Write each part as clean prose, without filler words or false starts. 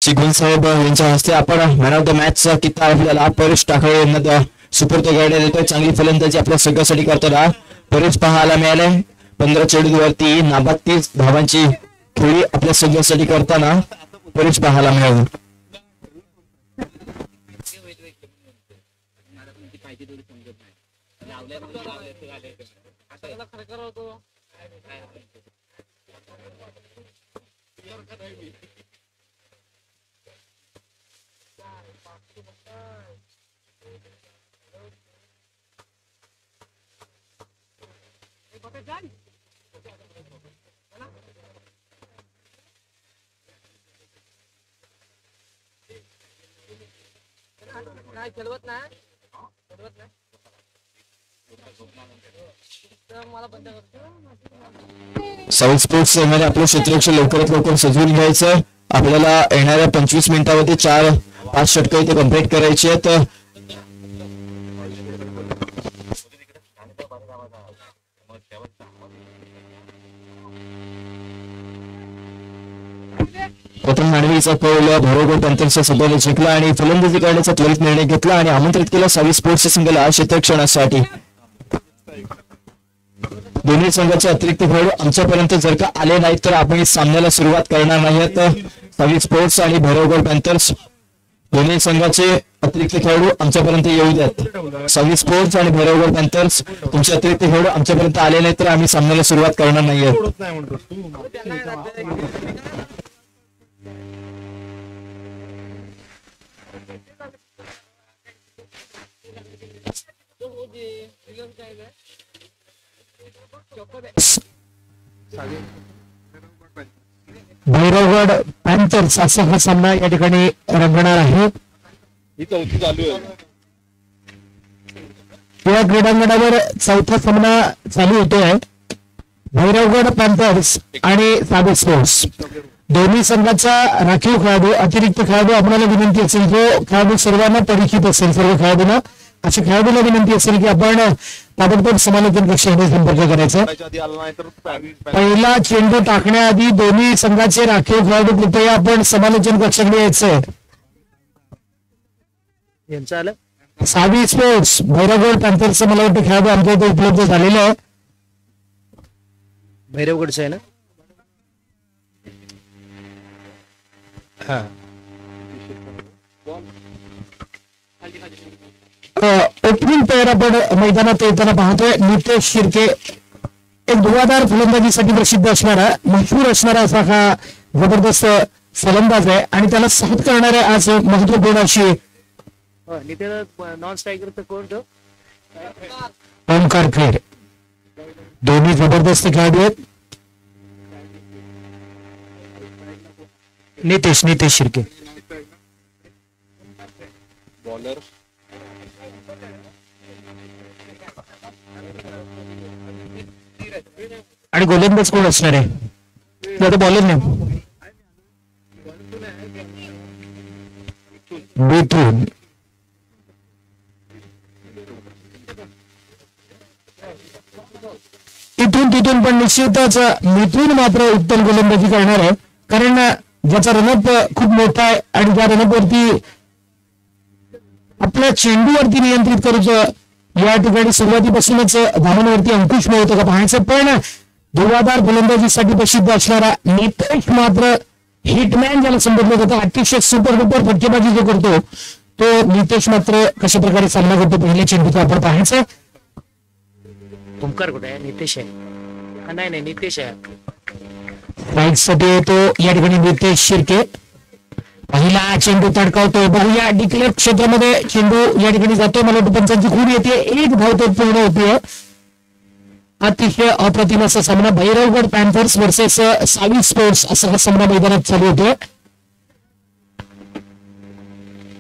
चिगुल साहेब यांच्या हस्ते आपण मॅन ऑफ द मॅचचा किताब आपल्याला परेश टाकळे यांना सुपूर्द करण्यात येतोय. चांगली फलंदाजी आपल्या संघासाठी करताना परेश पाहायला मिळाले. 15 चेंडूवरती नाबाद 30 धावांची खेळी आपल्या संघासाठी करताना परेश पाहायला मिळाले. साऊथ स्पोर्ट्स मध्ये आपलं क्षेत्ररक्षण लवकरात लवकर सजवून घ्यायचं. आपल्याला येणाऱ्या 25 मिनिटांमध्ये 4-5 षटकं इथे कंप्लीट करायची आहेत. प्रथम मानवीचा कौल भरोगड पॅन्थर्सच्या संघाने जिंकला आणि फलंदाजी करण्याचा त्वरित निर्णय घेतला आणि आमंत्रित केला सावी स्पोर्ट्सच्या संघाला क्षेत्ररक्षणासाठी. दोन्ही संघाचे अतिरिक्त खेळाडू आमच्यापर्यंत जर का आले नाहीत तर आपण सामन्याला सुरुवात करणार नाहीत. सावी स्पोर्ट्स आणि भरोगड पॅन्थर्स दोन्ही संघाचे अतिरिक्त खेळाडू आमच्यापर्यंत येऊ द्यात. सावी स्पोर्ट्स आणि भरोगड पॅन्थर्स तुमचे अतिरिक्त खेळाडू आमच्यापर्यंत आले नाहीत तर आम्ही सामन्याला सुरुवात करणार नाहीये. भैरवगड पॅन्थर्स असा हा सामना या ठिकाणी रंगणार आहे. या क्रीडांगणावर चौथा सामना चालू होतोय. भैरवगड पॅन्थर्स आणि सावी स्पोर्ट्स दोन्ही संघाचा राखीव खेळाडू अतिरिक्त खेळाडू आपल्याला विनंती असेल जो खेळाडू सर्वांना परिचित असेल सर्व खेळाडूंना अशा खेळाडूला विनंती असेल की आपण ताबडतोब समालोचन कक्षाने संपर्क करायचा. पहिला चेंडू टाकण्याआधी दोन्ही संघाचे राखीव खेळाडू कृपया आपण समालोचन कक्षाकडे यायचंय. सावी स्पोर्ट्स भैरवगड पॅन्थर्सचं मला वाटतं खेळाडू आमच्या इथे उपलब्ध झालेले आहे. भैरवगडचं आहे ना. ओपनिंग प्लेअर आपण मैदानात येताना पाहतोय नितेश शिर्के. एक धुवाधार फलंदाजीसाठी प्रसिद्ध असणारा मशहूर असणारा असा हा जबरदस्त फलंदाज आहे आणि त्याला साथ करणाऱ्या आज महत्वपूर्ण अशी नॉन स्ट्रायकर कोण ओंकार खेर. दोन्ही जबरदस्त खेळाडू आहेत. नितेश शिर्के बॉलर आणि गोलंदाज कोण असणार आहे आता बॉलर नाही मिथून. इथून तिथून पण निश्चितच मिथून मात्र उत्तम गोलंदाजी करणार आहे कारण ज्याचा रनअप खूप मोठा आहे आणि ज्या रनअपवरती आपल्या चेंडूवरती नियंत्रित करूचं या ठिकाणी सुरुवातीपासूनच धावांवरती अंकुश मिळवतो का पाहायचं. पण धुवाधार फलंदाजीसाठी प्रसिद्ध असणारा नितेश मात्र हिटमॅन ज्याला संबोधलं जातं अतिशय सुपर डुपर फटकेबाजी जो करतो तो नितेश मात्र कशा प्रकारे सामना करतो पहिल्या चेंडूचा आपण पाहायचं. ओंकार कुठे आहे. नितेश आहे. नाही नितेश आहे. राईटसाठी येतो या ठिकाणी नितेश शिर्के. पहिला चेंडू तडकावतो बघूया डिक्लेअर क्षेत्रामध्ये चेंडू या ठिकाणी जातो. मला वाटतं पंचांची खूण येते. एक धाव तो पूर्ण होतीये. अतिशय अप्रतिम असा सामना भैरवगड पॅन्थर्स वर्सेस सावी स्पोर्ट्स असा हा सामना मैदानात चालू होतोय.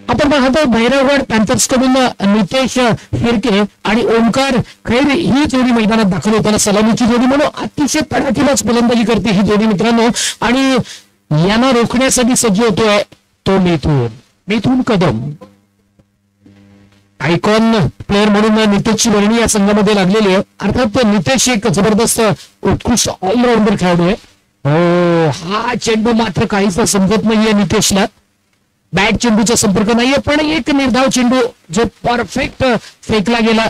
आपण पाहतो भैरवगड पॅन्थर्स कडून नितेश शिर्के आणि ओंकार खैर ही जोडी मैदानात दाखल होताना सलामीची जोडी म्हणून अतिशय तडाखेबाज फलंदाजी करते ही जोडी मित्रांनो आणि यांना रोखण्यासाठी सज्ज होतोय तो मिथून कदम. आयकॉन प्लेअर म्हणून नितेशची वर्णी या संघामध्ये लागलेली आहे. अर्थात नितेश एक जबरदस्त उत्कृष्ट ऑलराऊंडर खेळाडू आहे. हो हा चेंडू मात्र काहीच समजत नाहीये नितेशला. बॅट चेंडूचा संपर्क नाहीये, पण एक निर्धाव चेंडू जो परफेक्ट फेकला गेला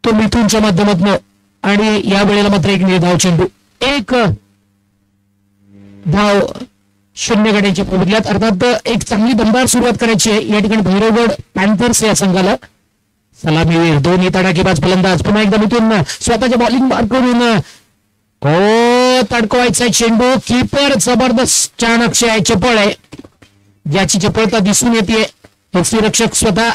तो मिथूनच्या माध्यमातून, आणि या वेळेला मात्र एक निर्धाव चेंडू, एक धाव 0 गड्याच्या बदल्यात. अर्थात एक चांगली दमदार सुरुवात करायची आहे या ठिकाणी भैरवगड पॅन्थर्स या संघाला. सलामीवीर दोन्ही तडाखेबाज फलंदाज पुन्हा एकदा मिथून स्वतःच्या बॉलिंग मार्क करून तडकवायचा चेंडू. कीपर जबरदस्त चाणक्य आहे, चपळ आहे, ज्याची चपळता दिसून येते. रक्षक स्वतः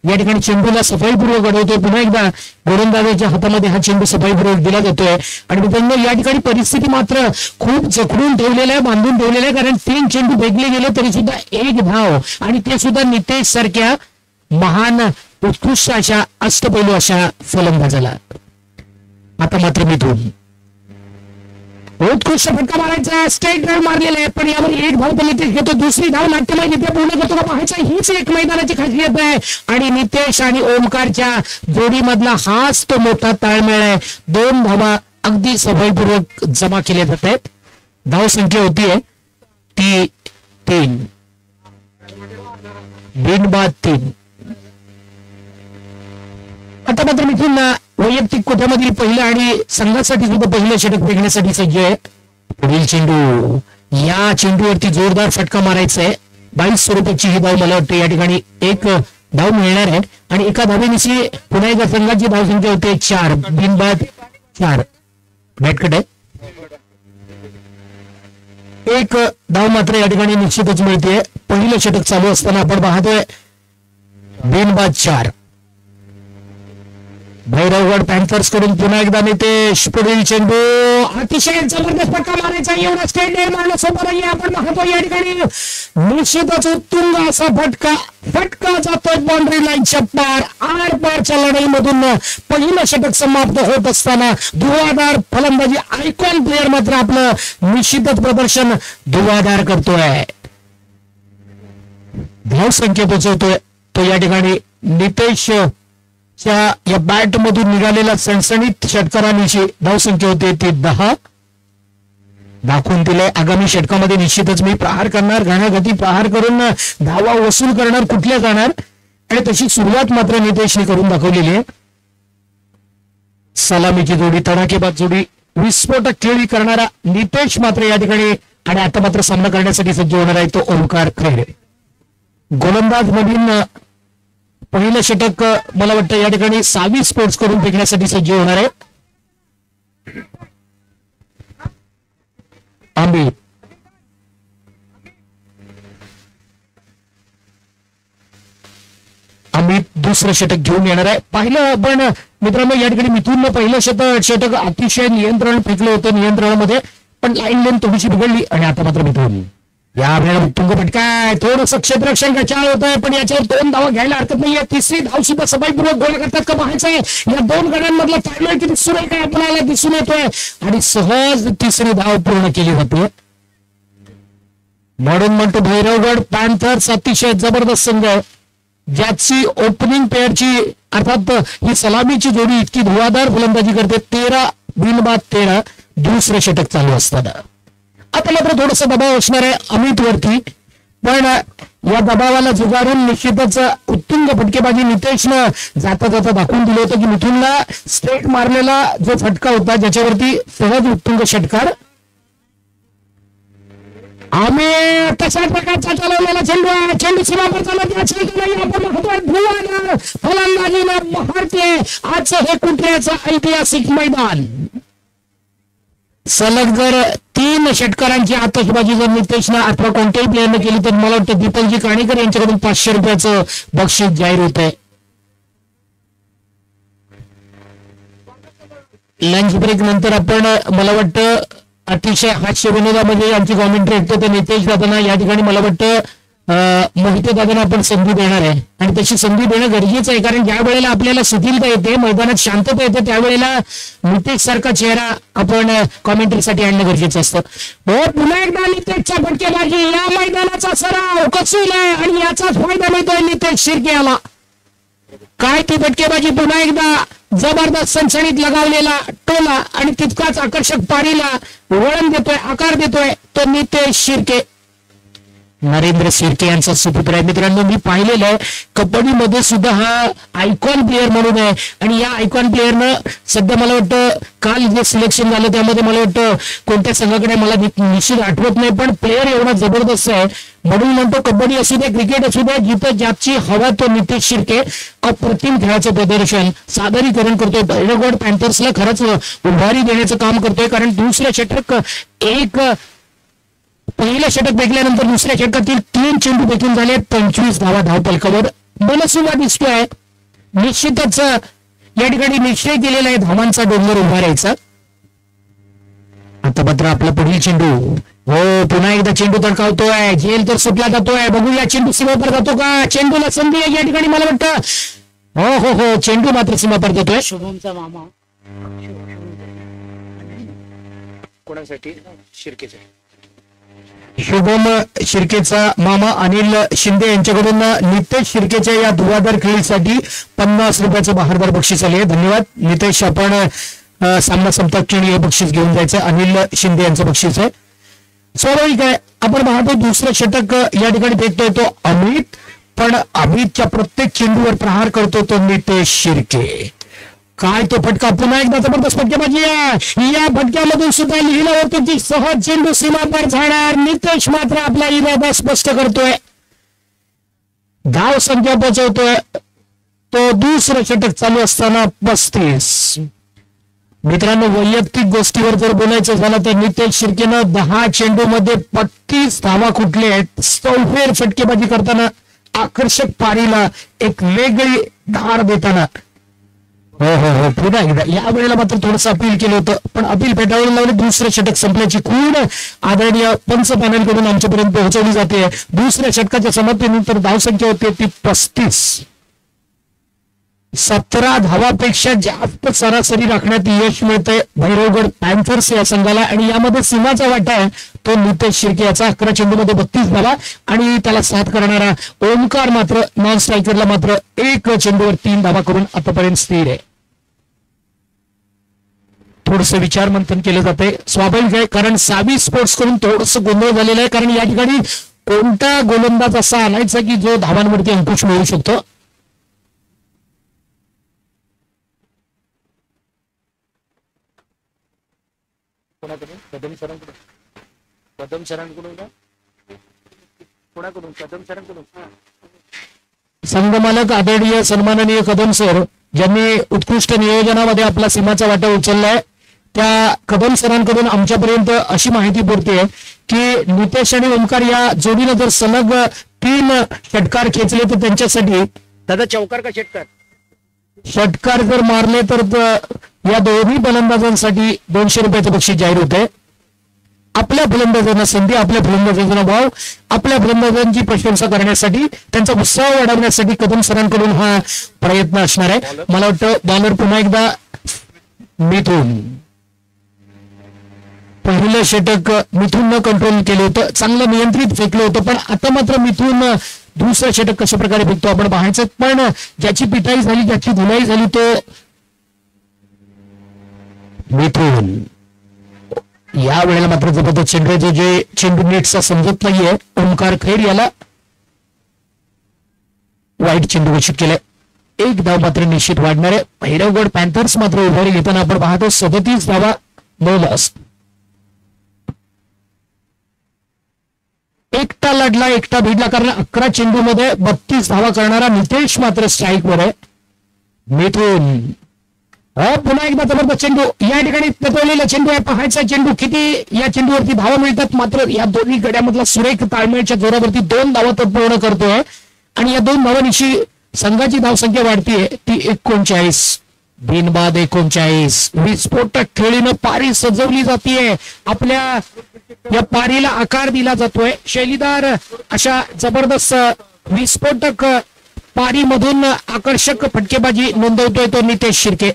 या ठिकाणी चेंडूला सफाईपूर्वक अडवतोय. पुन्हा एकदा गोलंदाजाच्या हातामध्ये हा चेंडू सफाईपूर्वक दिला जातोय. आणि मित्रांनो या ठिकाणी परिस्थिती मात्र खूप जखडून ठेवलेल्या आहे, बांधून ठेवलेल्या आहे, कारण 3 चेंडू फेकले गेले तरी सुद्धा 1 धाव, आणि ते सुद्धा नितेश सारख्या महान उत्कृष्ट अशा अष्टपैलू अशा फलंदाजाला. आता मात्र मिथून उत्कृष्ट फटका मारायचा, स्ट्रेट ड्राइव्ह मारलेला आहे, पण यावर 1 धाव तर नितेश घेतो. दुसरी धाव नाट्यमय नित्य पूर्ण करतो का पाहायचा, हीच एक मैदानाची खासियत आहे. आणि नितेश आणि ओमकारच्या जोडीमधला हाच तो मोठा ताळमेळ आहे. 2 धावा अगदी सफाईपूर्वक जमा केल्या जात आहेत. धाव संख्या होतीये ती 3, बिनबाद 3. आता मात्र मिथून वैयक्तिक कोट्यामधील पहिलं आणि संघासाठी सुद्धा पहिलं षटक फेकण्यासाठी सज्ज आहे. पुढील चेंडू, या चेंडूवरती जोरदार फटका मारायचा आहे. 22 स्वरूपाची ही धाव मला वाटतं या ठिकाणी 1 धाव मिळणार आहे. आणि एका धावेनिशी पुन्हा एकदा संघाची धाव संख्या होते 4, बिनबाद 4. बॅटकट आहे, 1 धाव मात्र या ठिकाणी निश्चितच मिळते. पहिलं षटक चालू असताना आपण पाहतोय बिनबाद 4. भैरवगड पॅन्थर्स कडून पुन्हा एकदा नितेश. पुढील चेंडू, अतिशय जबरदस्त फटका मारायचा, एवढा स्टेट मारलं सोबत नाही. आपण पाहतो या ठिकाणी निश्चितच उत्तुंग असा फटका जातोय बाउंड्री लाईनच्या पार. आरपारच्या लढाईमधून पहिलं षटक समाप्त होत असताना धुवाधार फलंदाजी आयकॉन प्लेअर मात्र आपलं निश्चितच प्रदर्शन धुवाधार करतोय. धाव संख्या पोहोचवतोय तो या ठिकाणी नितेश या बॅट मधून निघालेला सणसणीत षटकारांची धाव संख्या होते ती 10. दाखवून दिलंय आगामी षटकामध्ये निश्चितच मी प्रहार करणार, घाणाघाती प्रहार करून धावा वसूल करणार, कुठल्या जाणार, आणि तशी सुरुवात मात्र नितेशने करून दाखवलेली आहे. सलामीची जोडी, तडाखेबाज जोडी, विस्फोटक खेळी करणारा नितेश मात्र या ठिकाणी, आणि आता मात्र सामना करण्यासाठी सज्ज होणार आहे तो ओमकार खैरे. गोलंदाज मधील पहिलं षटक मला वाटतं या ठिकाणी सावी स्पोर्ट्स करून फेकण्यासाठी सज्ज होणार आहे. अमित दुसरं षटक घेऊन येणार आहे. पाहिलं पण मित्रांनो या ठिकाणी मिथूननं पहिलं षटक अतिशय नियंत्रण फेकलं होतं, नियंत्रणामध्ये, पण लाईन लेन थोडीशी बिघडली, आणि आता मात्र मिथून या वेळेला उत्तुंग फटकाय, थोडस क्षेत्ररक्षण कचाळ होत आहे, पण याच्यावर 2 धावा घ्यायला हरकत नाहीये. तिसरी धाव सुद्धा सफाईपूर्वक गोल करतात का पाहायचंय. या 2 गड्यांमधला ताळमेळ किती सुरेख आहे आपल्याला दिसून येतोय, आणि सहज तिसरी धाव पूर्ण केली होती. म्हणून म्हणतो भैरवगड पॅन्थर्स अतिशय जबरदस्त संघ आहे, ज्याची ओपनिंग पेअरची अर्थात ही सलामीची जोडी इतकी धुवाधार फलंदाजी करते. 13 बिनबाद 13 दुसरं षटक चालू असताना. आता मात्र थोडासा दबाव असणार आहे अमित वरती, पण या दबावाला जुगारून निश्चितच उत्तुंग फटकेबाजी नितेशनं जाता जाता दाखवून दिलं होतं की मिथूनला स्ट्रेट मारलेला जो फटका होता ज्याच्यावरती सहज उत्तुंग षटकार. आम्ही तशाच प्रकारचा चालवलेला चेंडू सीमावर चालत फलंदाजीनं महारते. आजचं हे कुठल्याचं ऐतिहासिक मैदान. सलग जर 3 षटकारांची आतषबाजी जर नितेशनं अथवा कोणत्याही प्लेअरनं केली तर मला वाटतं दीपकजी काणेकर यांच्याकडून 500 रुपयाचं बक्षीस जाहीर होत आहे. लंच ब्रेक नंतर आपण मला वाटतं अतिशय हास्य विनोदामध्ये आमची कॉमेंट्री ऐकतो तर नितेश दादांना या ठिकाणी मला वाटतं मोहिते दादांना आपण संधी देणार आहे, आणि तशी संधी देणं गरजेचं आहे, कारण ज्या वेळेला आपल्याला शिथिलता येते, मैदानात शांतता येते, त्यावेळेला नितेश सारखा चेहरा आपण कॉमेंट्रीसाठी आणणं गरजेचं असतं. हो, पुन्हा एकदा नितेशच्या फटकेबाजी, या मैदानाचा सराव कसूल आहे आणि याचाच फायदा मिळतोय नितेश शिर्के याला. काय ती फटकेबाजी, पुन्हा एकदा जबरदस्त सणसणीत लगावलेला टोला आणि तितकाच आकर्षक पारीला वळण देतोय, आकार देतोय तो नितेश शिर्के. नरेंद्र शिर्के यांचा सुपुत्र आहे. मित्रांनो, मी पाहिलेलं आहे कबड्डीमध्ये सुद्धा हा आयकॉन प्लेअर म्हणून आहे आणि या आयकॉन प्लेअरनं सध्या मला वाटतं काल जे सिलेक्शन झालं त्यामध्ये मला वाटतं कोणत्या संघाकडे मला निश्चित आठवत नाही, पण प्लेअर एवढा जबरदस्त आहे. म्हणून म्हणतो कबड्डी असू द्या क्रिकेट असू द्या जिथं ज्याची हवा तो नितेश शिर्के अप्रतिम खेळाचं प्रदर्शन सादरीकरण करतोय. भैरवगड पॅन्थर्सला खरंच उभारी देण्याचं काम करतोय, कारण दुसऱ्या षटक पहिलं षटक फेकल्यानंतर दुसऱ्या षटकातील 3 चेंडू फेकून झाले 25 धावा धावपलकावर. मनसुबा दिसतोय. निश्चितच या ठिकाणी निश्चय केलेला आहे धावांचा डोंगर उभारायचा. आता मात्र आपला पुढील चेंडू, हो पुन्हा एकदा चेंडू तडकावतोय. झेल तर सुटला जातोय. बघूया चेंडू सीमापार जातो का. चेंडूला संधी आहे या ठिकाणी मला वाटतं. हो हो हो चेंडू मात्र सीमापार जातोय. शुभमचा मामा कोणासाठी शिर्केचा शुभम शिर्केचा मामा अनिल शिंदे यांच्याकडून नितेश शिर्केच्या या धुवाधार खेळीसाठी 50 रुपयाचं बहारदार बक्षीस आले. धन्यवाद नितेश. आपण सामना संपता क्षणी हे बक्षीस घेऊन जायचं. अनिल शिंदे यांचं बक्षीस आहे. स्वाभाविक आहे आपण पाहतो दुसरं षटक या ठिकाणी फेकतोय तो अमित, पण अमितच्या प्रत्येक चेंडूवर प्रहार करतो तो नितेश शिर्के. काय तो फटका, पुन्हा एकदा जबरदस्त फटकेबाजी आहे. या फटक्यामधून सुद्धा लिहिलं होतं की सहज चेंडू सीमापार जाणार. नितेश मात्र आपला इरादा स्पष्ट करतोय. धाव संख्या पोहोचवतोय तो. दुसरं षटक चालू असताना 35. मित्रांनो, वैयक्तिक गोष्टीवर जर बोलायचं झालं तर नितेश शिर्केनं 10 चेंडूमध्ये 35 धावा कुठले आहेत. सौफेर फटकेबाजी करताना आकर्षक पारीला एक वेगळी धार देताना. हो हो हो पुन्हा एकदा या वेळेला मात्र थोडंसं अपील केलं होतं, पण अपील फेटाळून लावले. दुसऱ्या षटक संपल्याची खूण आदरणीय पंच पॅनलकडून आमच्यापर्यंत पोहोचवली जाते. दुसऱ्या षटकाच्या समाप्तीनंतर धावसंख्या होते ती 35. 17 धावापेक्षा जास्त सरासरी राखण्यात यश मिळतंय भैरवगड पॅन्थर्स या संघाला, आणि यामध्ये सिंहाचा वाटा आहे तो नितेश शिर्के याचा. 11 चेंडूमध्ये 32 धावा आणि त्याला साथ करणारा ओमकार मात्र नॉन स्ट्रायकरला मात्र 1 चेंडूवर 3 धावा करून आतापर्यंत स्थिर आहे. थोडंसं विचार मंथन केलं जाते. स्वाभाविक आहे, कारण सावी स्पोर्ट्स करून थोडंसं गोंधळ झालेला आहे, कारण या ठिकाणी कोणता गोलंदाज असा आणायचा की जो धावांवरती अंकुश मिळवू शकतो. कदम सरांकडून कोणाकडून कदम सरांकडून संघमालक आदरणीय सन्माननीय कदम सर ज्यांनी उत्कृष्ट नियोजनामध्ये आपला सीमाचा वाटा उचललाय, त्या कदम सरांकडून आमच्यापर्यंत अशी माहिती पुरते की नितेश आणि ओमकार या जोडीनं जर सलग 3 षटकार खेचले तर त्यांच्यासाठी दादा चौकार का षटकार षटकार जर मारले तर या दोन्ही फलंदाजांसाठी 200 रुपयाचं बक्षीस जाहीर होते. आपल्या फलंदाजांना संधी, आपल्या फलंदाजांना भाव, आपल्या फलंदाजांची प्रशंसा करण्यासाठी, त्यांचा उत्साह वाढवण्यासाठी कदम सरांकडून हा प्रयत्न असणार आहे. मला वाटतं बॉलर पुन्हा एकदा मिथून. पहिलं षटक मिथूननं कंट्रोल केलं होतं, चांगलं नियंत्रित फेकलं होतं, पण आता मात्र मिथून दुसरं षटक कशा प्रकारे फेकतो आपण पाहायचं. पण ज्याची पिटाई झाली, ज्याची धुलाई झाली तो मिथून. या वेळेला मात्र जबरदस्त चेंडू जे चेंडू नीटचा समजत नाहीये. ओमकार खैर याला वाईट चेंडू घोषित केलाय. 1 धाव मात्र निश्चित वाढणार आहे. भैरवगड पॅन्थर्स मात्र उभारी घेताना आपण पाहतो 37 धावा 9 लॉस. एकटा लढला, एकटा भिडला, कारण 11 चेंडूमध्ये 32 धावा करणारा नितेश मात्र स्ट्राईकवर आहे. मिथून पुन्हा एकदा जबरदस्त चेंडू या ठिकाणी तत्वलेला चेंडू आहे. पाहायचा चेंडू किती या चेंडूवरती धावा मिळतात. मात्र या दोन्ही गड्यामधला सुरेख ताळमेळच्या जोरावरती 2 धावा तो पूर्ण करतोय आणि या 2 धावांची संघाची धावसंख्या वाढतीये ती 39. बिनबाद 39. विस्फोटक खेळीनं पारी सजवली जातीये. आपल्या या पारीला आकार दिला जातोय. शैलीदार अशा जबरदस्त विस्फोटक पारीमधून आकर्षक फटकेबाजी नोंदवतोय तो नितेश शिर्के.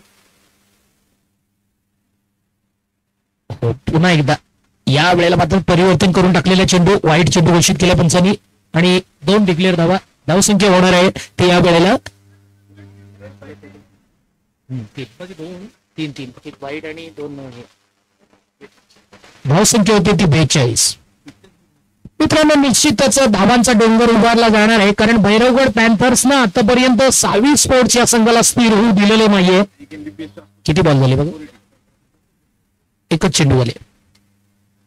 पुन्हा एकदा या वेळेला मात्र परिवर्तन करून टाकलेला चेंडू, वाईट चेंडू घोषित केला पंचांनी आणि 2 डिक्लेअर धावा. धावसंख्या होणार आहे ते या वेळेला 3 एक वाईट आणि 2 धावसंख्या होती ती 42. मित्रांनो निश्चितच धावांचा डोंगर उभारला जाणार आहे, कारण भैरवगड पॅन्थर्सनं आतापर्यंत 6 स्पोर्ट्स या संघाला स्थिर होऊ दिलेले नाहीये. किती बॉल झाले बघा, एकच चेंडू झाले.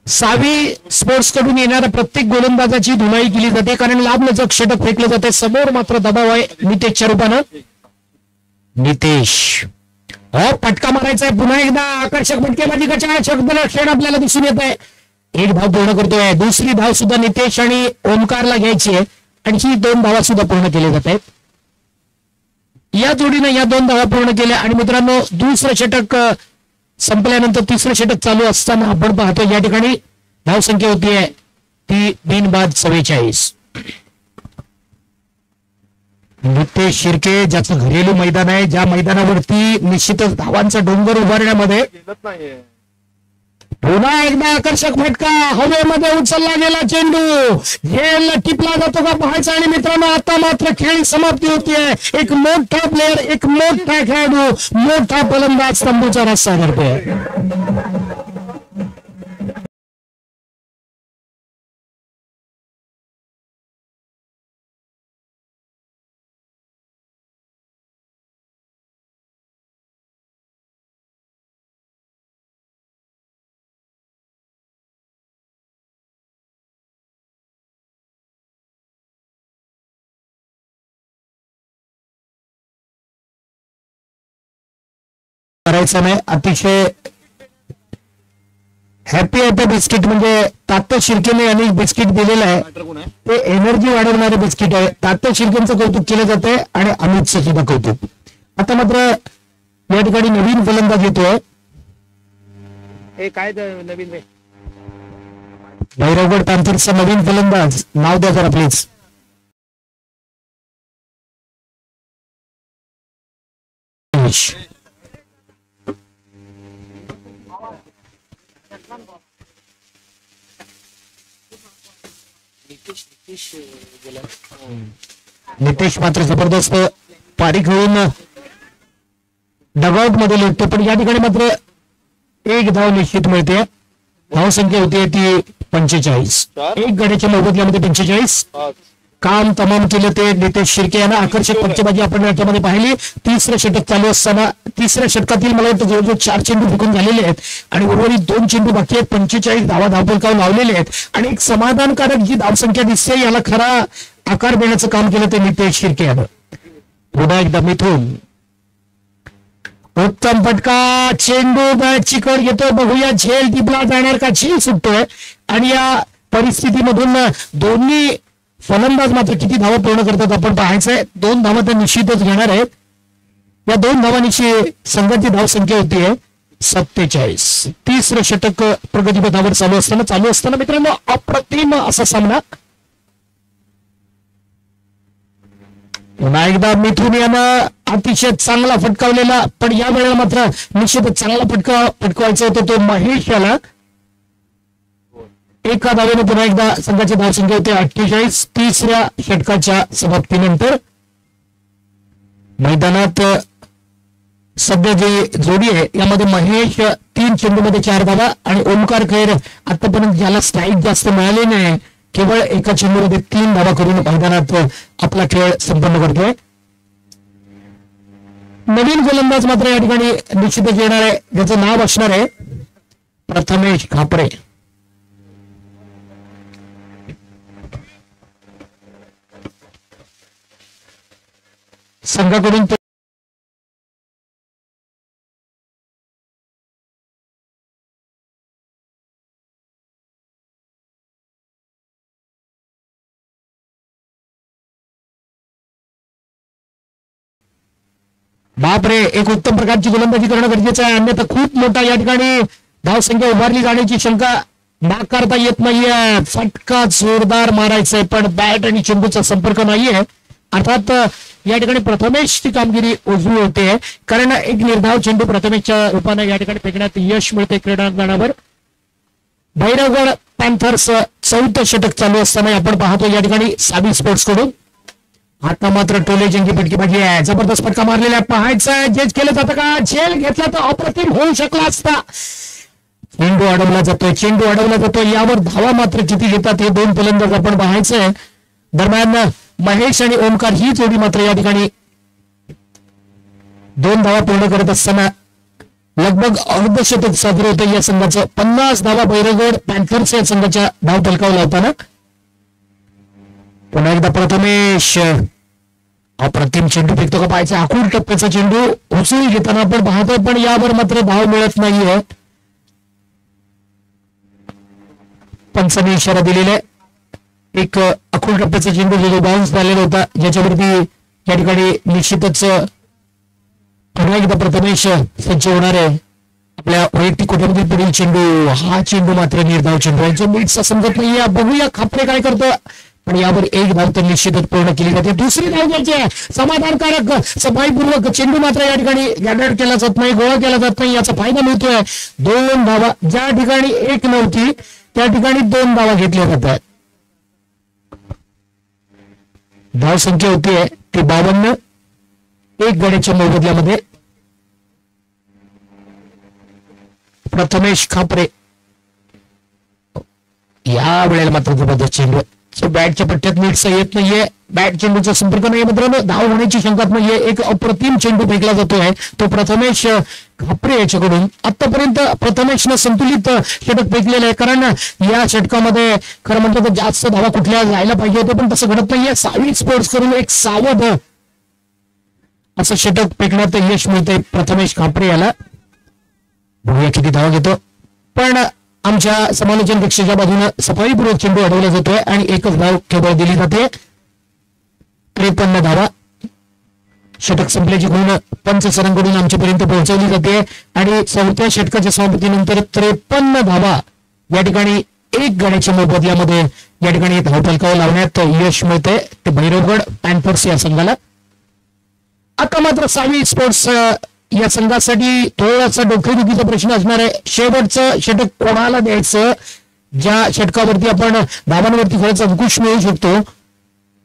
6 स्पोर्ट्स कडून येणाऱ्या प्रत्येक गोलंदाजाची धुमाई केली जाते, कारण लांबलचक षटक फेकले जाते. समोर मात्र दबाव आहे नितेशच्या रूपानं. नितेश फटका मारायचा आहे पुन्हा एकदा. आकर्षक फटकेबाजी क्षण आपल्याला दिसून येत आहे. एक धाव पूर्ण करतोय, दुसरी धाव सुद्धा नितेश आणि ओमकारला घ्यायची आहे, आणि ही 2 धावा सुद्धा पूर्ण केल्या जात आहेत. या जोडीने या 2 धावा पूर्ण केल्या. आणि मित्रांनो दुसरं षटक संपल्यानंतर तिसरं षटक चालू असताना आपण पाहतो या ठिकाणी धावसंख्या होतीये ती बिनबाद 44. नितेश शिर्के ज्याचं घरेलू मैदान आहे, ज्या मैदानावरती निश्चितच धावांचा डोंगर उभारण्यामध्ये पुन्हा एकदा आकर्षक फटका. हवेमध्ये उचलला गेला चेंडू झेलला टिपला जातो का पाहायचा. आणि मित्रांनो आता मात्र खेळ समाप्ती होतीये. एक मोठा प्लेअर, एक मोठा खेळाडू, मोठा फलंदाज तंबूचा रस्ता धरतोय. करायचं नाही. अतिशय हॅपी हॅपी बिस्किट म्हणजे तात्या शिर्केने यांनी बिस्किट दिलेलं आहे, ते एनर्जी वाढवणारे बिस्किट आहे. तात्या शिर्केचं कौतुक केलं जातंय आणि अमितचं सुद्धा कौतुक. आता मात्र या ठिकाणी नवीन फलंदाज येतोय. हे काय नवीन रे भैरवगड पॅन्थर्सचा नवीन फलंदाज, नाव द्या जरा प्लीज. नितेश मात्र जबरदस्त पारी खेळून डगआउट मध्ये लुटतो, पण या ठिकाणी मात्र एक धाव निश्चित मिळते. धावसंख्या होती ती 45. एक गड्याच्या मोबदल्यामध्ये 45. काम तमाम केलं ते नितेश शिर्के यांना. आकर्षक पंचबाजी आपण याच्यामध्ये पाहिली. तिसरं षटक चालू असताना तिसऱ्या षटकातील मला वाटतं जवळजवळ 4 चेंडू फेकून झालेले आहेत आणि उर्वरित 2 चेंडू बाकी आहेत. 45 धावा धावपलकावर लावलेले आहेत आणि एक समाधानकारक जी धावसंख्या दिसते याला खरा आकार देण्याचं काम केलं ते नितेश शिर्के यानं. पुन्हा एकदा मिथून उत्तम फटका, चेंडू चिकट घेतोय. बघूया झेल टिपला जाणार का, झेल सुटतोय. आणि या परिस्थितीमधून दोन्ही फलंदाज मात्र किती धावा पूर्ण करतात आपण पाहायचंय. 2 धावा तर निश्चितच घेणार आहेत. या 2 धावांची संघाची धावसंख्या होतीये 47. तिसरं षटक प्रगतीपथावर चालू असताना मित्रांनो अप्रतिम असा सामना. पुन्हा एकदा मिथून यानं अतिशय चांगला फटकावलेला, पण या वेळेला मात्र निश्चितच चांगला फटकावायचा होता तो महेश याला. एका धावेने पुन्हा एकदा संघाची धावसंख्या होते 48. तिसऱ्या षटकाच्या समाप्तीनंतर मैदानात सध्या जी जोडी आहे यामध्ये महेश 3 चेंडूमध्ये 4 धावा आणि ओमकार खैर आतापर्यंत ज्याला स्ट्राईक जास्त मिळाले नाही, केवळ एका चेंडूमध्ये 3 धावा करून मैदानात आपला खेळ संपन्न करतोय. नवीन गोलंदाज मात्र या ठिकाणी निश्चितच येणार आहे, ज्याचं नाव असणार आहे प्रथमेश खापरे. संघाकडून बापरे, एक उत्तम प्रकारची गोलंदाजी करणं गरजेचं आहे, अन्यथा खूप मोठा या ठिकाणी धावसंख्या उभारली जाण्याची शंका नाकारता येत नाहीये. फटका जोरदार मारायचंय पण बॅट आणि चेंडूचा संपर्क नाहीये. अर्थात या ठिकाणी प्रथमेशची कामगिरी उजवी होते, कारण एक निर्धाव चेंडू प्रथमेशच्या रूपाने या ठिकाणी फेकण्यात यश मिळते क्रीडांगणावर. भैरवगड पॅन्थर्स 4थं षटक चालू असताना आपण पाहतो या ठिकाणी साबी स्पोर्ट्स कडून आता मात्र टोले जंगी फटकेबाजी आहे. जबरदस्त फटका मारलेला पाहायचा, जेच केलं जातं का, झेल घेतला तर अप्रतिम होऊ शकला असता. चेंडू अडवला जातोय यावर धावा मात्र किती घेतात हे दोन फलंदाज आपण पाहायचंय. दरम्यान महेश आणि ओमकार ही जोडी मात्र या ठिकाणी 2 धावा पूर्ण करत असताना लगभग अर्धशतक साजरं होतं या संघाचं. 50 धावा भैरवगड पॅन्थर्स या संघाच्या धाव फलकावर लावताना. पुन्हा एकदा प्रथमेश अप्रतिम चेंडू फेकतो का पाहायचा. आखूड टप्प्याचा चेंडू उचलून घेताना आपण पाहतोय पण यावर मात्र धाव मिळत नाहीये. पंचांनी इशारा दिलेला आहे. एक आखूड टप्प्याचा चेंडू जो बाउन्स झालेला होता ज्याच्यावरती या ठिकाणी निश्चितच पुन्हा एकदा प्रथमेश सज्ज होणार आहे. आपल्या वैयक्तिक कोट्यामधील पुढील चेंडू हा चेंडू मात्र निर्धाव चेंडू यांच्या मीटचा समजत नाहीये. बघूया खापरे काय करतो पण यावर एक धाव तर निश्चितच पूर्ण केली जाते. दुसरी धाव घ्यायची आहे. समाधानकारक सफाईपूर्वक चेंडू मात्र या ठिकाणी गॅदर केला जात नाही, गोळा केला जात नाही. याचा फायदा मिळतोय. 2 धावा ज्या ठिकाणी 1 नव्हती त्या ठिकाणी 2 धावा घेतल्या जातात. धाव संख्या होतीये ती 52. 1 गड्याच्या मोबदल्यामध्ये प्रथमेश खापरे या वेळेला मात्र जबरदस्त चेंडू बॅटच्या पट्ट्यात नीटचा येत नाहीये. बॅट चेंडूचा संपर्क नाही मित्रांनो. धाव होण्याची शंका नाहीये. एक अप्रतिम चेंडू फेकला जातोय तो प्रथमेश खापरे याच्याकडून. आतापर्यंत प्रथमेशनं संतुलित षटक फेकलेलं आहे कारण या षटकामध्ये खरं म्हटलं तर जास्त धावा कुठल्या जायला पाहिजे होते पण तसं घडत नाहीये. सावी स्पोर्ट्स करून एक सावध असं षटक फेकण्यात यश मिळतंय प्रथमेश खापरे याला. बघूया किती धावा घेतो पण आमच्या समालोचन कक्षाच्या बाजूने सफाईपूर्वक चेंडू अडवला जातोय आणि एकच धाव केवळ दिली जाते. 53 धावा षटक संपल्याची गुण पंच सरांकडून आमच्यापर्यंत पोहोचवली जाते आणि 4थ्या षटकाच्या समाप्तीनंतर 53 धावा या ठिकाणी 1 गड्याच्या मोबदल्यामध्ये या ठिकाणी धाव फलकावर लावण्यात यश मिळते ते भैरवगड पॅन्थर्स या संघाला. आता मात्र सावी स्पोर्ट्स या संघासाठी थोडासा डोकेदुखीचा प्रश्न असणार आहे. शेवटचं षटक कोणाला द्यायचं ज्या षटकावरती आपण धावांवरती खरंच अंकुश मिळू शकतो.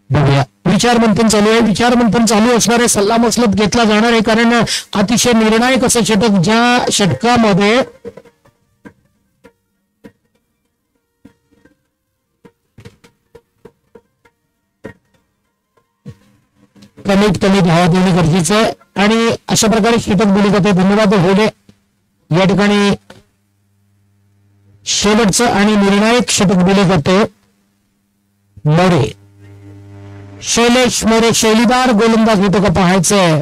बघूया. विचारमंथन चालू आहे. विचारमंथन चालू असणार आहे. सल्लामसलत घेतला जाणार आहे कारण अतिशय निर्णायक असं षटक ज्या षटकामध्ये कमीत कमी धावा देणे गरजेचं आहे आणि अशा प्रकारे षटक दिले जाते. धन्यवाद होले. या ठिकाणी शेवटचं आणि निर्णायक षटक दिले जाते मोरे. शैलेश मोरे शैलीदार गोलंदाज होतो का पाहायचंय.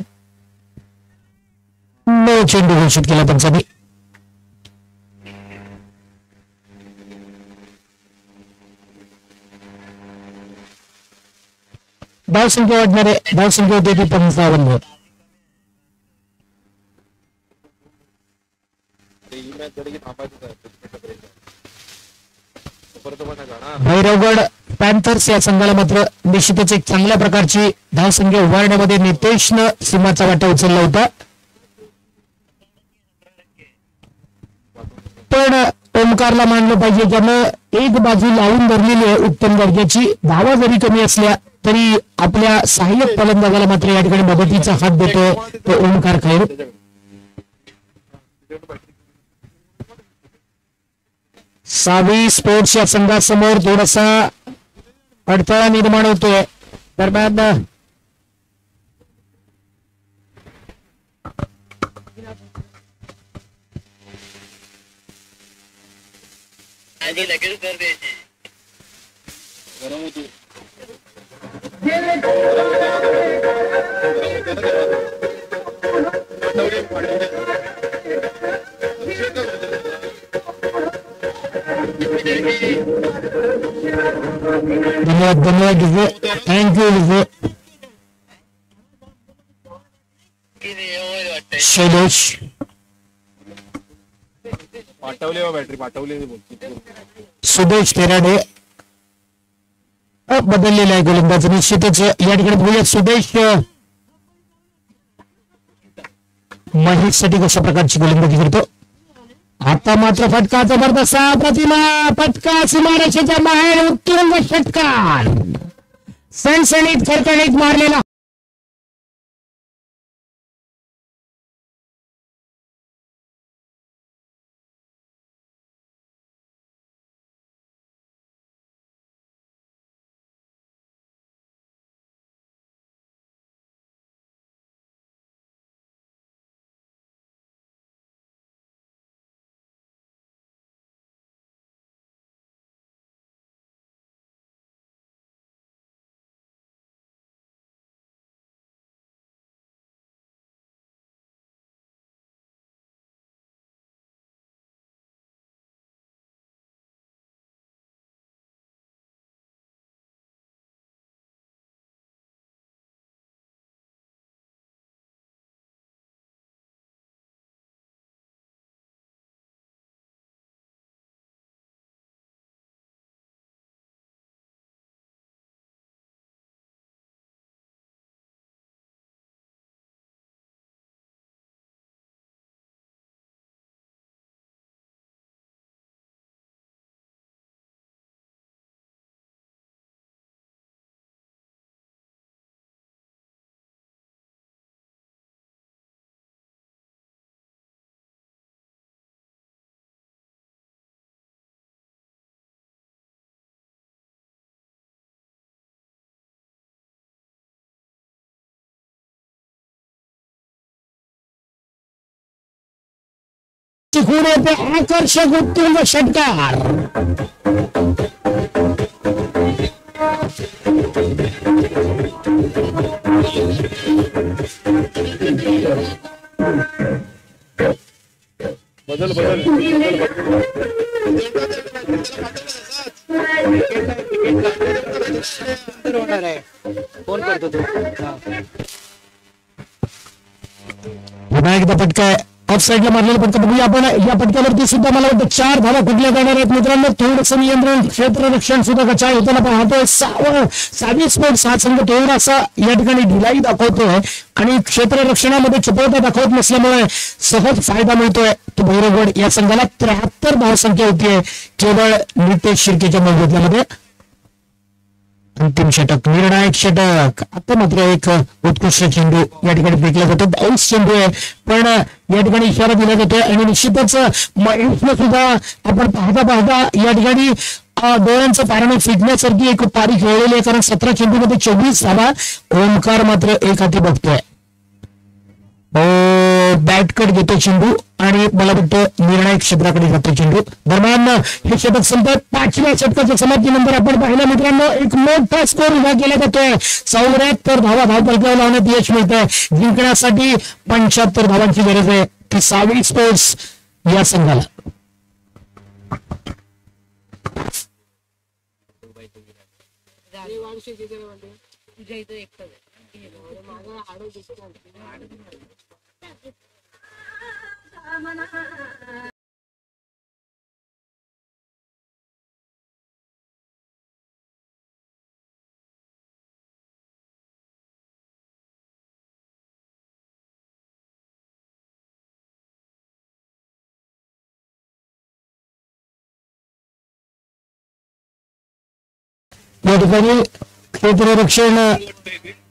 नो चेंडू घोषित केला पंचांनी. धाव संख्या वाढणारे धाव संख्या होते ती 55. भैरवगड पॅन्थर्स या संघाला मात्र निश्चितच एक चांगल्या प्रकारची धाव संख्या उभारण्यामध्ये नितेशनं सीमाचा वाटा उचलला होता पण ओमकारला मानलं पाहिजे ज्यानं एक बाजू लावून धरलेली आहे उत्तम दर्जाची. धावा जरी कमी असल्या तरी आपल्या सहाय्यक फलंदाजाला मात्र या ठिकाणी मदतीचा हात देतो तो ओमकार खैर. सावी स्पोर्ट्स या संघासमोर थोडासा अडथळा निर्माण होतोय. दरम्यान धन्यवाद थँक्यू शैलेश. सुदेश तेराडे बदललेला आहे गोलंदाज निश्चितच या ठिकाणी बघूया सुदेश महेश साठी कशा प्रकारची गोलंदाजी करतो. आता मात्र फटका जबरदस्त प्रतिमा फटका सीमारेषेच्या बाहेर उत्तुंग षटकार सणसणीत खरखणीत मारलेला चिकून येते आकर्षक उत्तुंग षटकार. बदल बदल होणार आहे. फोन करतो तो. पुन्हा एकदा फटका ऑफ साईडला मारलेला फटका बघूया आपण. या फटक्यावरती सुद्धा मला वाटतं 4 धावा कुठल्या जाणार आहेत मित्रांनो. थोडंसं नियंत्रण क्षेत्ररक्षण सुद्धा कचाय होताना पाहतोय. सावी स्पोर्ट्स हा संघ थोडासा या ठिकाणी ढिलाई दाखवतोय आणि क्षेत्ररक्षणामध्ये चपळता दाखवत नसल्यामुळे सहज फायदा मिळतोय. तो भैरवगड या संघाला 73 धावसंख्या होतीये केवळ नितेश शिर्केच्या मोबदल्यामध्ये. अंतिम षटक, निर्णायक षटक. आता मात्र एक उत्कृष्ट चेंडू या ठिकाणी फेकला जातो. 22 चेंडू आहे पण या ठिकाणी इशारा दिला जातोय आणि निश्चितच महेशनं सुद्धा आपण पाहता या ठिकाणी डोळ्यांचं पारणं फिटण्यासारखी एक पारी खेळलेली आहे. कारण 17 चेंडूमध्ये 24 धावा. ओमकार मात्र एक हाती बघतोय. बॅट कट घेतो चेंडू आणि मला वाटतं निर्णायक क्षेत्राकडे जातो चेंडू. दरम्यान हे षटक संपत 5व्या षटकाच्या समाप्तीनंतर आपण पाहिलं मित्रांनो एक मोठा स्कोर उभा केला जातोय. 74 धावा धावफलकावर लावण्यात यश मिळतंय. जिंकण्यासाठी 75 धावांची गरज आहे ती सावी स्पोर्ट्स या संघाला. या ठिकाणी क्षेत्ररक्षण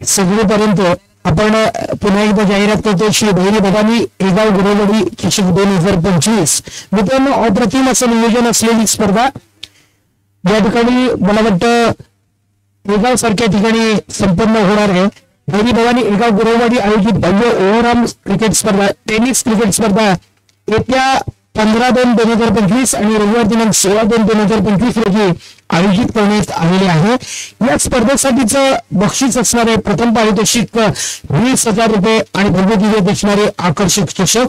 सगळीपर्यंत आपण पुन्हा एकदा जाहिरात करतो. श्री भैरी भवानी एगाव गुरवडी चषक 2025. मित्रांनो अप्रतिम असं नियोजन असलेली स्पर्धा या ठिकाणी मला वाटतं एगाव सारख्या ठिकाणी संपन्न होणार आहे. भैरी भवानी एगाव गुरवडी आयोजित भव्य ओव्हरऑल क्रिकेट स्पर्धा, टेनिस क्रिकेट स्पर्धा येत्या 15/2/2025 आणि रविवार दिनांक 16/2/2025 रोजी आयोजित करण्यात आलेले आहे. या स्पर्धेसाठीचं बक्षीस असणारे प्रथम पारितोषिक 20,000 रुपये आणि भव्य दिव्य असणारे आकर्षक चषक.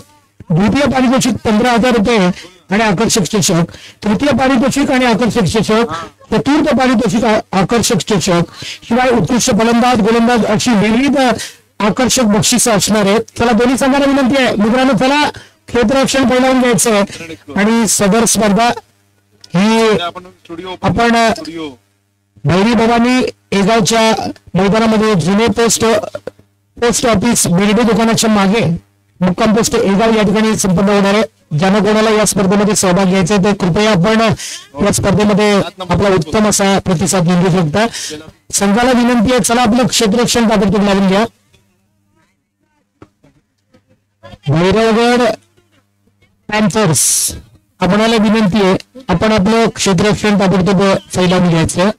द्वितीय पारितोषिक 15,000 रुपये आणि आकर्षक चषक. तृतीय पारितोषिक आणि आकर्षक चषक. चतुर्थ पारितोषिक आकर्षक चषक. शिवाय उत्कृष्ट फलंदाज गोलंदाज अशी विविध आकर्षक बक्षिसं असणार आहेत. चला दोन्ही संघाला विनंती आहे मित्रांनो, चला क्षेत्ररक्षण पैलवान घ्यायचं आहे आणि सदर स्पर्धा ही आपण भैरी भवानी एगावच्या मैदानामध्ये जुने पोस्ट ऑफिस बिर्डे दुकानाच्या मागे मुक्काम पोस्ट एगाव या ठिकाणी संपन्न होणार आहे. ज्यांना कोणाला या स्पर्धेमध्ये सहभाग घ्यायचा आहे ते कृपया आपण या स्पर्धेमध्ये आपला उत्तम असा प्रतिसाद नोंदवू शकता. संघाला विनंती आहे चला आपलं क्षेत्ररक्षण ताबडतोब लावून घ्या. भैरवगड पॅन्थर्स आपणाला विनंती आहे आपण आपलं क्षेत्ररक्षण ताबडतोब फैलावून घ्यायचं.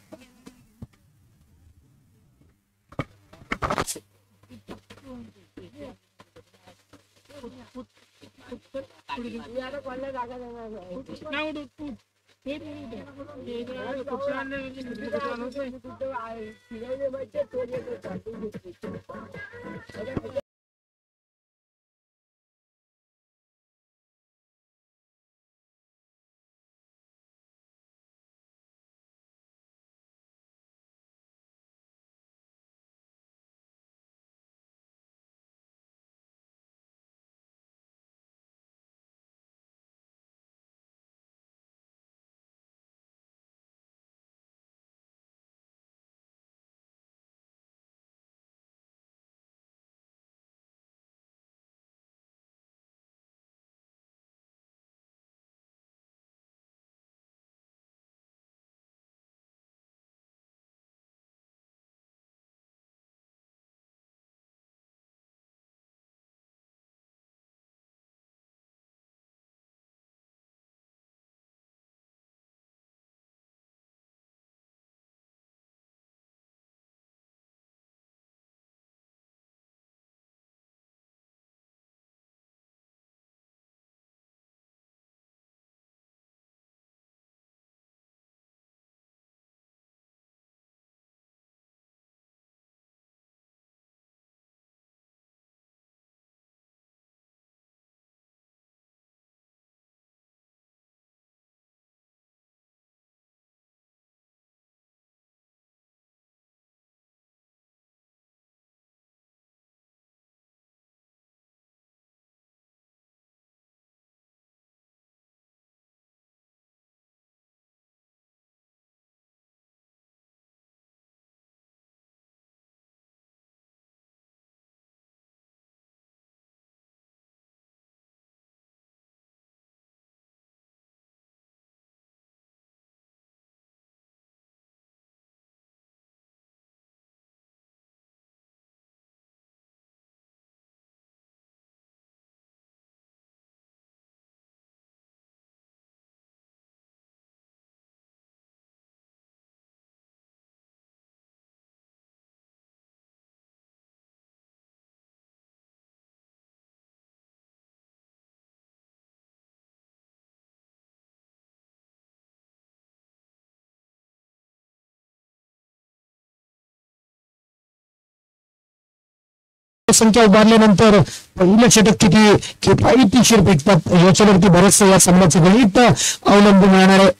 संख्या उभारल्यानंतर पहिलं षटक किती किफायतशीर फेकतात याच्यावरती बरेचसं या संघाचं गणित अवलंबून राहणार आहे.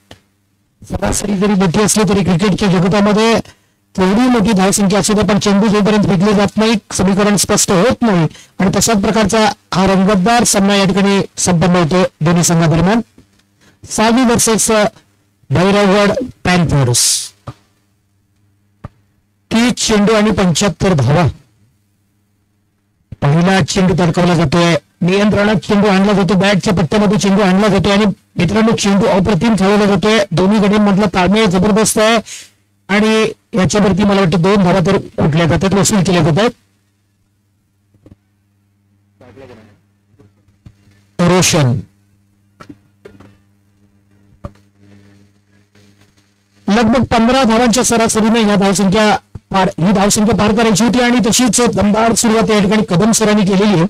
सरासरी जरी मोठी असली तरी क्रिकेटच्या जगतामध्ये केवढी मोठी धावसंख्या असू दे पण चेंडू जोपर्यंत फेकले जात नाही समीकरण स्पष्ट होत नाही आणि तशाच प्रकारचा हा रंगतदार सामना या ठिकाणी संपन्न होतो दोन्ही संघादरम्यान. सावी वर्सेस भैरवगड पॅन्थर्स. 30 चेंडू आणि 75 धावा. पहिला चेंडू तडकवला जातोय, नियंत्रणात चेंडू आणला जातो, बॅटच्या पट्ट्यामध्ये चेंडू आणला जातोय आणि मित्रांनो चेंडू अप्रतिम खेळवला जातोय. दोन्ही गड्यांमधला ताळमेळ जबरदस्त आहे आणि याच्यावरती मला वाटतं 2 धावा तर उठल्या जातात, वसूल केल्या जातात. रोशन लगभग 15 धावांच्या सरासरीने ही धावसंख्या पार करायची होती आणि तशीच दमदार सुरुवात या ठिकाणी कदम सरांनी केलेली आहे.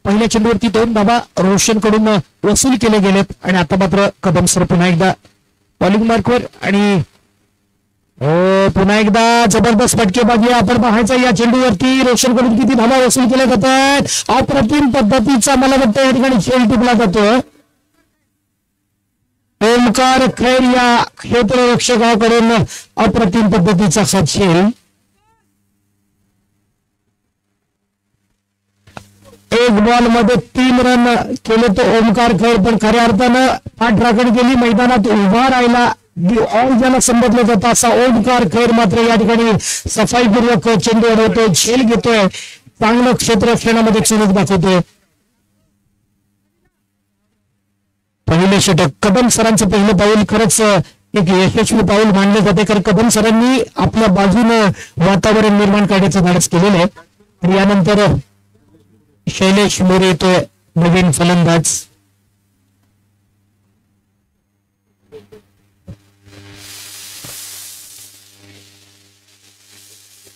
पहिल्या चेंडूवरती 2 धावा रोशन कडून वसूल केले गेलेत आणि आता मात्र कदम सर पुन्हा एकदा बॉलिंग मार्कवर आणि पुन्हा एकदा जबरदस्त फटकेबाजी आपण पाहायचं. या चेंडूवरती रोशन कडून किती धावा वसूल केल्या जातात. अप्रतिम पद्धतीचा मला वाटतं या ठिकाणी खेळ टिकला जातोय. ओमकार खैर या क्षेत्ररक्षकाकडून अप्रतिम पद्धतीचा हा खेळ. एक बॉल मध्ये 3 रन केले तो ओमकार खैर पण खऱ्या अर्थानं पाठराखण केली, मैदानात उभा राहिला. ऑल ज्याला संबोधलं जातं असा ओमकार खैर मात्र या ठिकाणी सफाईपूर्वक चेंडू अडवतोय, झेल घेतोय, चांगलं क्षेत्ररक्षणामध्ये चुरस दाखवतोय. पहिले षटक कदम सरांचं पहिलं पाऊल खरंच एक यशस्वी पाऊल मानले जाते कारण कदम सरांनी आपल्या बाजूनं वातावरण निर्माण करण्याचं धाडस केलेलं आहे. आणि यानंतर शैलेश मोरे येतोय नवीन फलंदाज.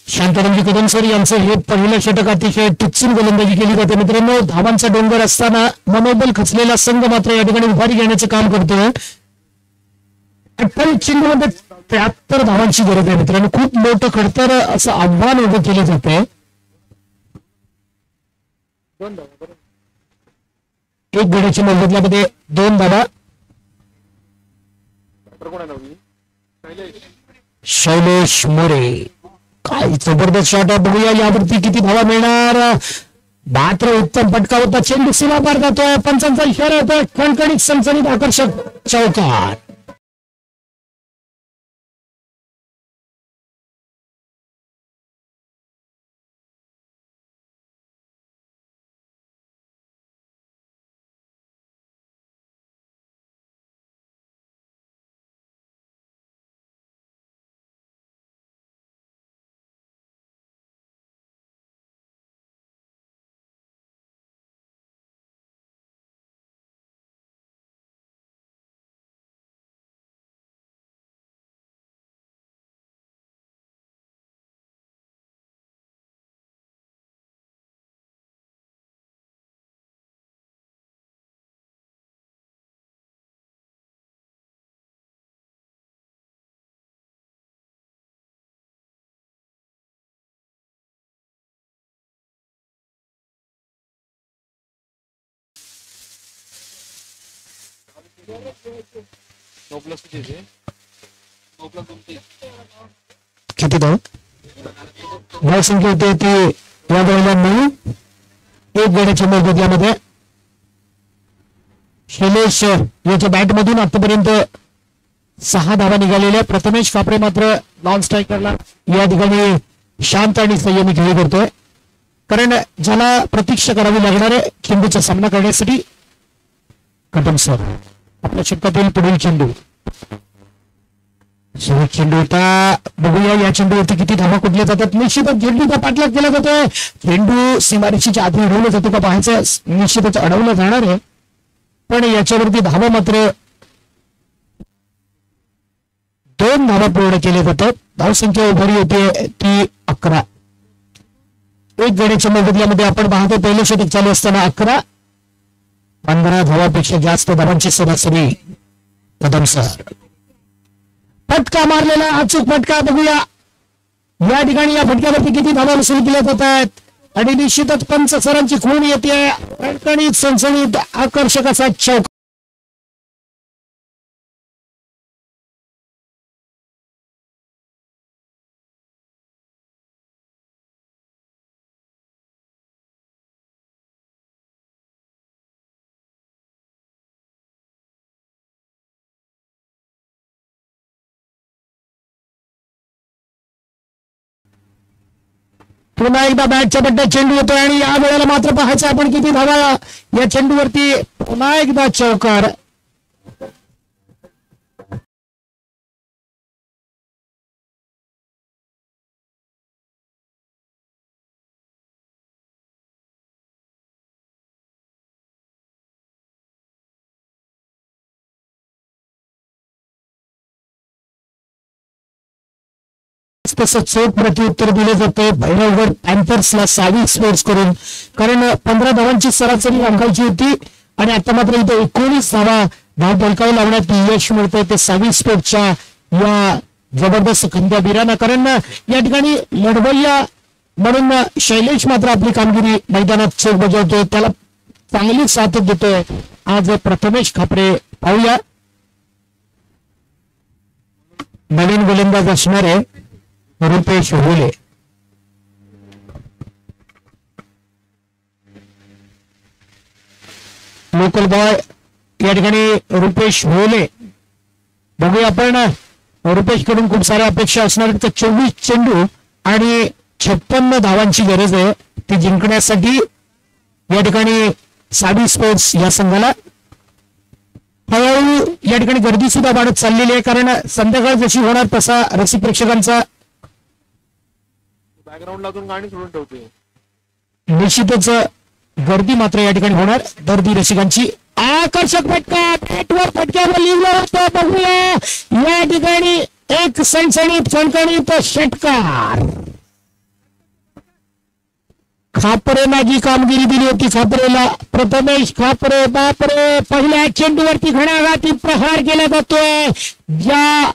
शांतारामजी कदम सर यांचं हे पहिलं षटक अतिशय टिचून गोलंदाजी केली जाते. मित्रांनो धावांचा डोंगर असताना मनोबल खचलेला संघ मात्र या ठिकाणी उभारी घेण्याचं काम करतोय. 28 चेंडूमध्ये 73 धावांची गरज आहे मित्रांनो. खूप मोठं खडतर असं आव्हान उभं केलं जात आहे. एक गड्याच्या मोबदल्यामध्ये 2 धावा. शैलेश मोरे काय जबरदस्त शॉट आहे. बघूया यावरती किती धावा मिळणार. मात्र उत्तम फटका होता, चेंडू सीमा पार जातोय, पंचांचा इशारा होतोय, खणखणीत सनसनीत आकर्षक चौकार. किती धाव संख्या होते ती या बैलांनी. एक गड्याच्या मोबदल्यामध्ये शैलेश याच्या बॅटमधून आतापर्यंत 6 धावा निघालेल्या. प्रथमेश कापरे मात्र नॉन स्ट्रायकरला या ठिकाणी शांत आणि संयमी खेळी करतोय कारण ज्याला प्रतीक्षा करावी लागणार आहे चेंडूचा सामना करण्यासाठी. कदम सर आपल्या षटकातील पुढील चेंडू होता. बघूया या चेंडूवरती किती धावा कुठल्या जातात. निश्चितच चेंडूचा पाठलाग केला जातोय. चेंडू सीमारेषेच्या आधी अडवला जातो का पाहायचं. निश्चितच अडवलं जाणार आहे पण याच्यावरती धावा मात्र 2 धावा पूर्ण केल्या जातात. धावसंख्या उभारी होते ती 11. एक गड्याच्या मोबदल्यामध्ये आपण पाहतो पहिलं षटक चालू असताना 11. 15 धावापेक्षा जास्त धावांची सरासरी कदम सर. फटका मारलेला अचूक फटका. बघूया या ठिकाणी या फटक्यावरती किती धावा वसूल केल्या जात आहेत. आणि निश्चितच पंच सरांची खूण येते कणकणीत सणसणीत आकर्षक असा चौक. पुन्हा एकदा बॅटच्या पट्ट्यात चेंडू येतोय आणि या वेळेला मात्र पाहायचं आपण किती धावा या चेंडूवरती. पुन्हा एकदा चौकार. तसं चोख प्रत्युत्तर दिले जाते भैरवगड पॅन्थर्सला 26 स्कोर्स करून, कारण 15 धावांची सरासरी राखायची होती आणि आता मात्र इथे 19 धावा धाव फलकावर लावण्यात यश मिळतंय ते 26 स्कोरच्या या जबरदस्त खंड्यावीरांना. कारण या ठिकाणी लढवय्या म्हणून शैलेश मात्र आपली कामगिरी मैदानात चोख बजावतोय, त्याला चांगली साथ देतोय आज प्रथमेश खापरे. पाहूया नवीन गोलंदाज असणारे रुपेश होले. लोकल बॉय या ठिकाणी रुपेश होले. बघूया आपण रुपेश कडून खूप साऱ्या अपेक्षा असणार. 24 चेंडू आणि 56 धावांची गरज आहे ती जिंकण्यासाठी या ठिकाणी 26 स्पोर्ट्स या संघाला. हळूहळू या ठिकाणी गर्दी सुद्धा वाढत चाललेली आहे, कारण संध्याकाळ जशी होणार तसा रसिक प्रेक्षकांचा बॅकग्राऊंडला अजून गाणी सोडून ठेवते. निश्चितच गर्दी मात्र या ठिकाणी होणार. गर्दी रसिकांची. आकर्षक फटका बॅटवर फटक्यावर लिहिला होता. बघूया या ठिकाणी एक सणसणीत फणफणीत षटकार. खापरेला जी कामगिरी दिली होती खापरेला प्रथमेश खापरे, बापरे, पहिल्या चेंडूवरती घणाघाती प्रहार केला जातोय. ज्या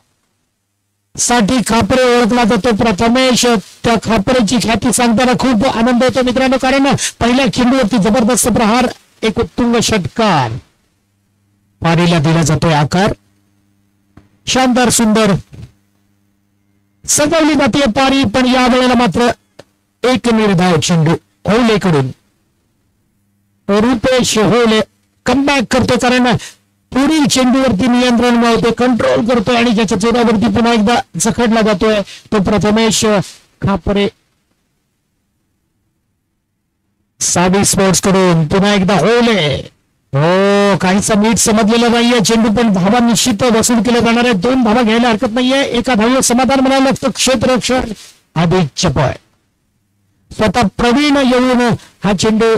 साठी खापरे ओळखला जातो प्रथमेश, त्या खापरेची ख्याती सांगताना खूप आनंद होतो मित्रांनो, कारण पहिल्या चेंडूवरती जबरदस्त प्रहार, एक उत्तुंग षटकार पारीला दिला जातोय आकार. शानदार सुंदर सजवली जाते पारी, पण या वेळेला मात्र एक निर्धाव चेंडू होलेकडून. रुपेश होले कमबॅक करतो, कारण पुढील चेंडूवरती नियंत्रण मिळवतो, कंट्रोल करतोय आणि ज्याच्या चेहऱ्यावरती पुन्हा एकदा जखडला जातोय तो प्रथमेश खापरे. 26 स्पोर्ट्स कडून पुन्हा एकदा होले. हो, काहीसा नीट समजलेलं नाहीये चेंडू, पण धावा निश्चित वसूल केल्या जाणार आहे. 2 धावा घ्यायला हरकत नाहीये. एका धावीवर समाधान म्हणायला लागतं. क्षेत्ररक्षण अधिक चपळ. स्वतः प्रवीण येऊन हा चेंडू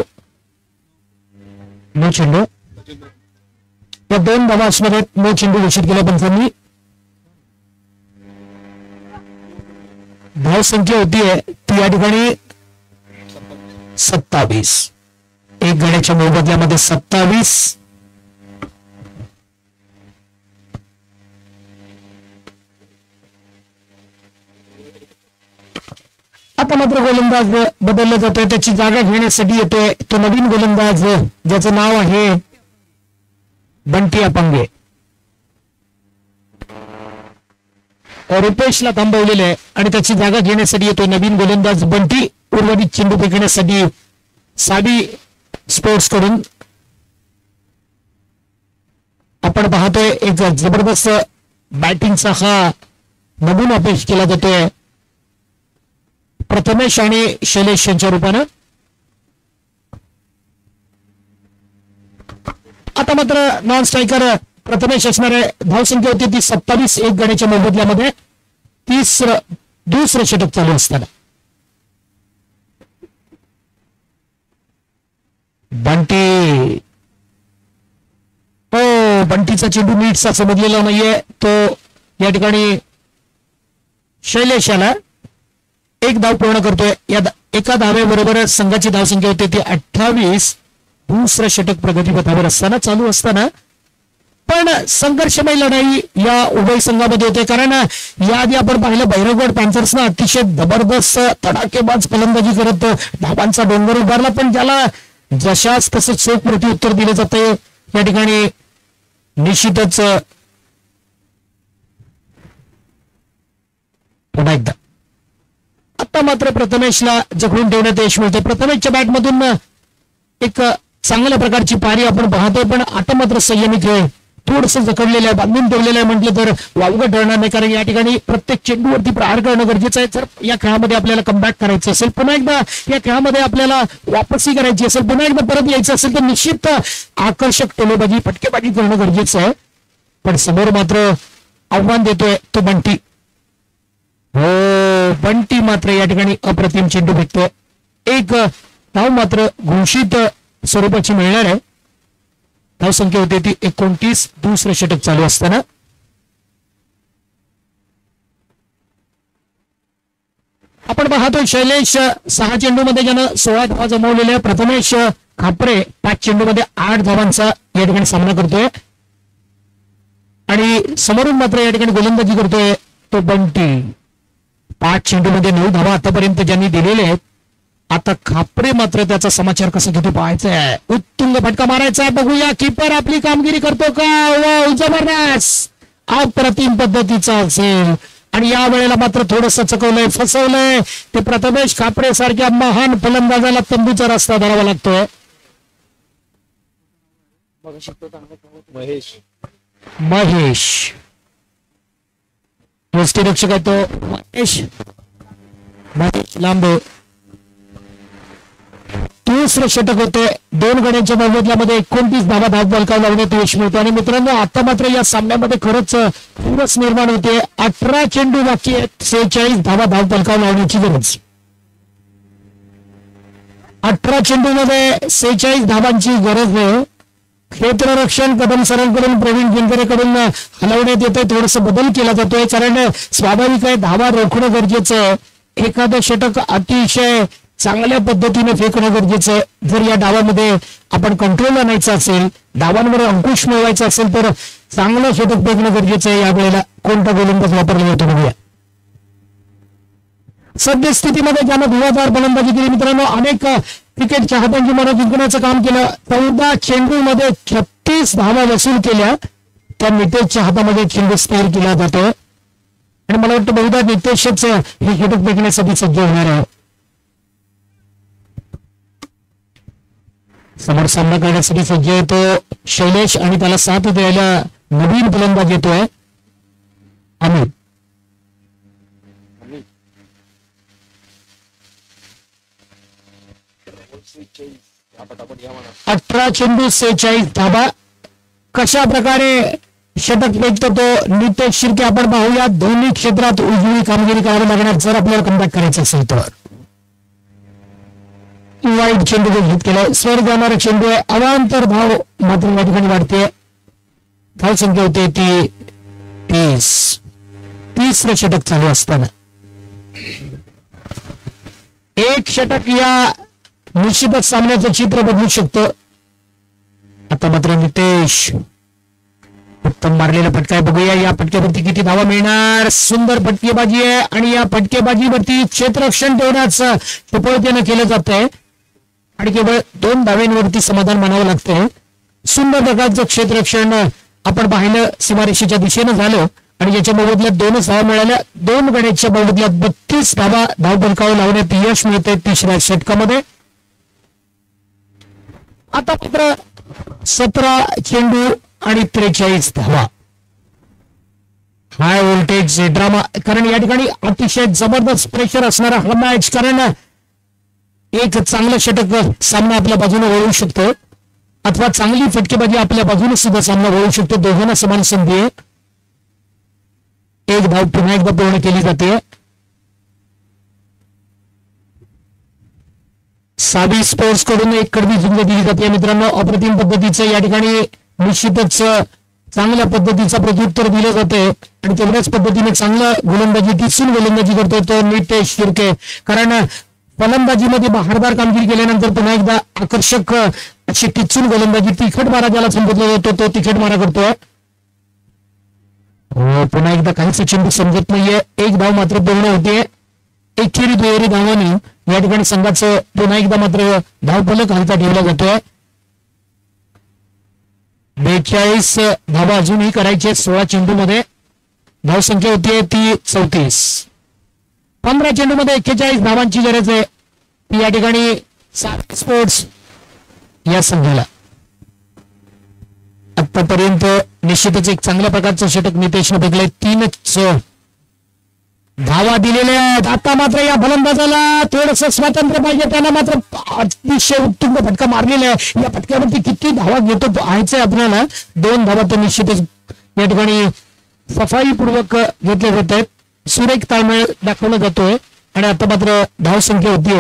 नो चेंडू या 2 धावा असणारे नो चेंडू घोषित केल्या पंचांनी. धाव संख्या होतीये ती या ठिकाणी 27. एक गड्याच्या मोबदल्यामध्ये 27. आता मात्र गोलंदाज बदलला जातोय, त्याची जागा घेण्यासाठी येतोय तो नवीन गोलंदाज ज्याचं नाव आहे बंटी अपंगे. रुपेशला थांबवलेले आहे आणि त्याची जागा घेण्यासाठी येतोय नवीन गोलंदाज बंटी. उर्वरित चेंडू फेकण्यासाठी 26 स्पोर्ट्स कडून आपण पाहतोय एक जबरदस्त बॅटिंगचा हा नमुना पेश केला जातोय प्रथमेश आणि शैलेश यांच्या रूपानं. आता मात्र नॉन स्ट्रायकर प्रथमेश असणारे. धावसंख्या होती ती 27. एक गड्याच्या मोबदल्यामध्ये दुसरं षटक चालू असताना बंटी. हो, बंटीचा चेंडू नीटचा समजलेला नाहीये तो या ठिकाणी शैलेश याला एक धाव पूर्ण करतोय. या एका धावेबरोबर संघाची धावसंख्या होती ती 28. दुसरं षटक प्रगतीपथावर असताना चालू असताना पण संघर्षमय लढाई या उभय संघामध्ये होते, कारण याआधी आपण पाहिलं भैरवगड पॅन्थर्सनं अतिशय जबरदस्त तडाखेबाज फलंदाजी करत धावांचा डोंगर उभारला, पण ज्याला जशाच तसं चोख प्रत्युत्तर दिलं जाते. या ठिकाणी निश्चितच पुन्हा एकदा आता मात्र प्रथमेशला जखडून ठेवण्यात यश मिळते. प्रथमेशच्या बॅटमधून एक चांगल्या प्रकारची पारी आपण पाहतोय, पण आता मात्र संयमी खेळ थोडस जखडलेलं आहे, बांधून ठेवलेलं आहे म्हटलं तर वावगं ठरणार नाही, कारण या ठिकाणी प्रत्येक चेंडूवरती प्रहार करणं गरजेचं आहे. जर या खेळामध्ये आपल्याला कमबॅक करायचं असेल, पुन्हा एकदा या खेळामध्ये आपल्याला वापसी करायची असेल, पुन्हा एकदा परत यायचं असेल, तर निश्चित आकर्षक टोलेबाजी फटकेबाजी करणं गरजेचं आहे. पण समोर मात्र आव्हान देतोय तो बंटी. हो, बंटी मात्र या ठिकाणी अप्रतिम चेंडू फेकतोय. एक धाव मात्र घोषित स्वरूपाची मिळणार आहे. धावसंख्या होती ती 29. दुसरं षटक चालू असताना आपण पाहतोय शैलेश 6 चेंडूमध्ये ज्यानं 16 धावा जमवलेल्या. प्रथमेश खापरे 5 चेंडूमध्ये 8 धावांचा या ठिकाणी सामना करतोय, आणि समोरून मात्र या ठिकाणी गोलंदाजी करतोय तो बंटी. 5 चेंडूमध्ये 9 धावा आतापर्यंत ज्यांनी दिलेले आहेत. आता खापरे मात्र त्याचा समाचार कसा घेतो पाहायचा आहे. उत्तुंग फटका मारायचा आहे, बघूया कीपर आपली कामगिरी करतो का. वाव, जबरदस्त अप्रतिम पद्धतीचा असेल, आणि या वेळेला मात्र थोडस चकवलंय, फसवलंय ते प्रथमेश खापरे सारख्या महान फलंदाजाला तंबूचा रस्ता धरावा लागतोय. महेश यष्टीरक्षक आहे तो महेश लांबे. दुसरं षटक होते. 2 गड्यांच्या मोबदल्यामध्ये 29 धावा धाव बलकाव लावण्यात यश मिळतो. आणि मित्रांनो, आता मात्र या सामन्यामध्ये खरंच पूरच निर्माण होते. 18 चेंडू बाकी आहेत, 46 धावा धाव बलकाव लावण्याची गरज. 18 चेंडूमध्ये 46 धावांची गरज आहे. क्षेत्ररक्षण कदम सरांकडून प्रवीण जिंकरेकडून हलवण्यात येतंय. थोडस बदल केला जातोय, कारण स्वाभाविक आहे धावा रोखणं गरजेचं आहे. एखादं षटक अतिशय चांगल्या पद्धतीने फेकणं गरजेचं आहे. जर या डावामध्ये आपण कंट्रोल आणायचं असेल, डावांवर अंकुश मिळवायचा असेल, तर चांगलं षटक फेकणं गरजेचं आहे. यावेळेला कोणता गोलंदाज वापरला जातो बघूया. सद्यस्थितीमध्ये ज्यानं धुवाधार फलंदाजी केली मित्रांनो, अनेक क्रिकेट चाहत्यांची मनं जिंकण्याचं काम केलं. 14 चेंडूमध्ये 36 धावा वसूल केल्या. त्या नितेशच्या हातामध्ये चेंडू स्थिर केला जातो, आणि मला वाटतं बहुधा नितेशच हे षटक फेकण्यासाठी सज्ज होणार आहे. समोर सामना करण्यासाठी सज्ज येतो शैलेश, आणि त्याला साथ द्यायला नवीन फलंदाज येतोय अमित. 18 चेंडू 46 धावा. कशा प्रकारे षटक फेकतो तो नितेश शिर्के आपण पाहूया. दोन्ही क्षेत्रात उजवी कामगिरी करावी लागणार जर आपल्याला कमबॅक करायचं असेल तर. वाईट चेंडू घेत केलाय, स्वर जाणारा चेंडू आहे. अवांतर धाव मात्र या ठिकाणी वाढते. धाव संख्या होते ती 30. तिसरं षटक चालू असताना एक षटक या निश्चितच सामन्याचं चित्र बदलू शकतं. आता मात्र नितेश उत्तम मारलेला फटका आहे. बघूया या फटक्यावरती किती धावा मिळणार. सुंदर फटकेबाजी आहे, आणि या फटकेबाजीवरती क्षेत्ररक्षण ठेवण्याचं चपळतेनं केलं जात आहे, आणि केवळ 2 धाव्यांवरती समाधान मानावं लागतंय. सुंदर प्रकारचं क्षेत्ररक्षण आपण पाहिलं सीमारेषेच्या दिशेनं झालं, आणि याच्या मोबदल्यात 2च धावा मिळाल्या. 2 गड्यांच्या मोबदल्यात 32 धावा धाव बलकाव लावण्यात यश मिळतंय तिसऱ्या षटकामध्ये. आता मात्र 17 चेंडू आणि 43 धावा. हाय व्होल्टेज ड्रामा, कारण या ठिकाणी अतिशय जबरदस्त प्रेशर असणारा हा मॅच, कारण एक चांगलं षटक सामना आपल्या बाजूने वळू शकतो, अथवा चांगली फटकेबाजी आपल्या बाजूने सुद्धा सामना वळू शकतो. दोघांना समान संधी आहे. एक धाव पुन्हा एकदा पूर्ण केली जाते. साबी स्पोर्ट्स कडून एक कडवी झुंज दिली जाते मित्रांनो. अप्रतिम पद्धतीचं या ठिकाणी निश्चितच चांगल्या पद्धतीचं प्रत्युत्तर दिलं जाते, आणि तेवढ्याच पद्धतीने चांगलं गोलंदाजी दिसून गोलंदाजी करतोय तो नितेश शिर्के, कारण फलंदाजीमध्ये बहारदार कामगिरी केल्यानंतर पुन्हा एकदा आकर्षक अशी टिचून गोलंदाजी तिखट मारा ज्याला संबोधला जातो तो तिखट मारा करतोय. पुन्हा एकदा काहीच चेंडू समजत नाहीये. एक धाव मात्र पूर्ण होते. एकेरी दुहेरी धावाने या ठिकाणी संघाचं पुन्हा एकदा मात्र धावफलक हालता ठेवला जातोय. 42 धावा अजूनही करायचे 16 चेंडूमध्ये. धावसंख्या होतीये ती 34. 15 चेंडूमध्ये 41 धावांची गरज आहे. ती या ठिकाणी सावी स्पोर्ट्स या संघाला. आतापर्यंत निश्चितच एक चांगल्या प्रकारचं षटक नितेशने बघलंय. 3च धावा दिलेल्या आहेत. आता मात्र या फलंदाजाला थोडस स्वातंत्र्य पाहिजे. त्याला मात्र अतिशय उत्तुंग फटका मारलेला आहे. या फटक्यावरती किती धावा घेतो पाहायचंय आपल्याला. 2 धावा तर निश्चितच या ठिकाणी सफाईपूर्वक घेतल्या जात आहेत. सुरेख ताळमेळ दाखवला जातोय. आणि आता मात्र धावसंख्या होती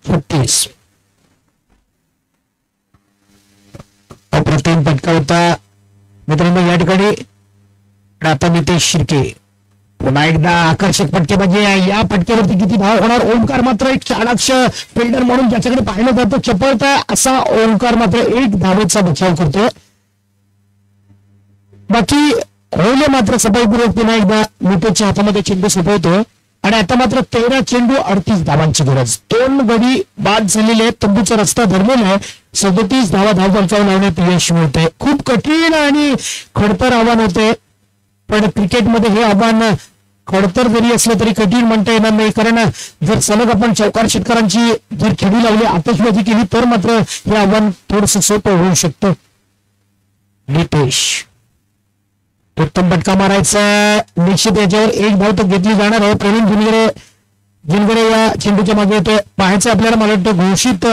36. अप्रतिम फटका होता मित्रांनो या ठिकाणी. आता नितेश शिर्के पुन्हा एकदा आकर्षक फटकेबाजी. या फटक्यावरती किती धाव होणार. ओंकार मात्र एक चाणाक्ष फिल्डर म्हणून ज्याच्याकडे पाहिलं जातं चपळता असा ओंकार मात्र 1 धावेचा बचाव करतोय. बाकी होले मात्र सफाईपूर्वक पुन्हा एकदा नितेशच्या हातामध्ये चेंडू सोपवतोय. आणि आता मात्र 13 चेंडू 38 धावांची गरज. 2 गडी बाद झालेले आहेत. तंबूचा रस्ता धरलेला आहे. 37 धावा धावफलकावर लावण्यात यश मिळते. खूप कठीण आणि खडतर आव्हान होते. पण क्रिकेटमध्ये हे आव्हान खडतर जरी असलं तरी कठीण म्हणता येणार नाही. कारण जर सलग आपण चौकार षटकारांची जर खेळी लावली आतषबाजी केली तर मात्र हे आव्हान थोडस सोपं होऊ शकतं. नितेश उत्तम फटका मारायचा. निश्चित याच्यावर 1 धाव तर घेतली जाणार आहे. प्रवीण जिनगरे या चेंडूच्या मागे येतोय. पाहायचं आपल्याला मला वाटतं घोषित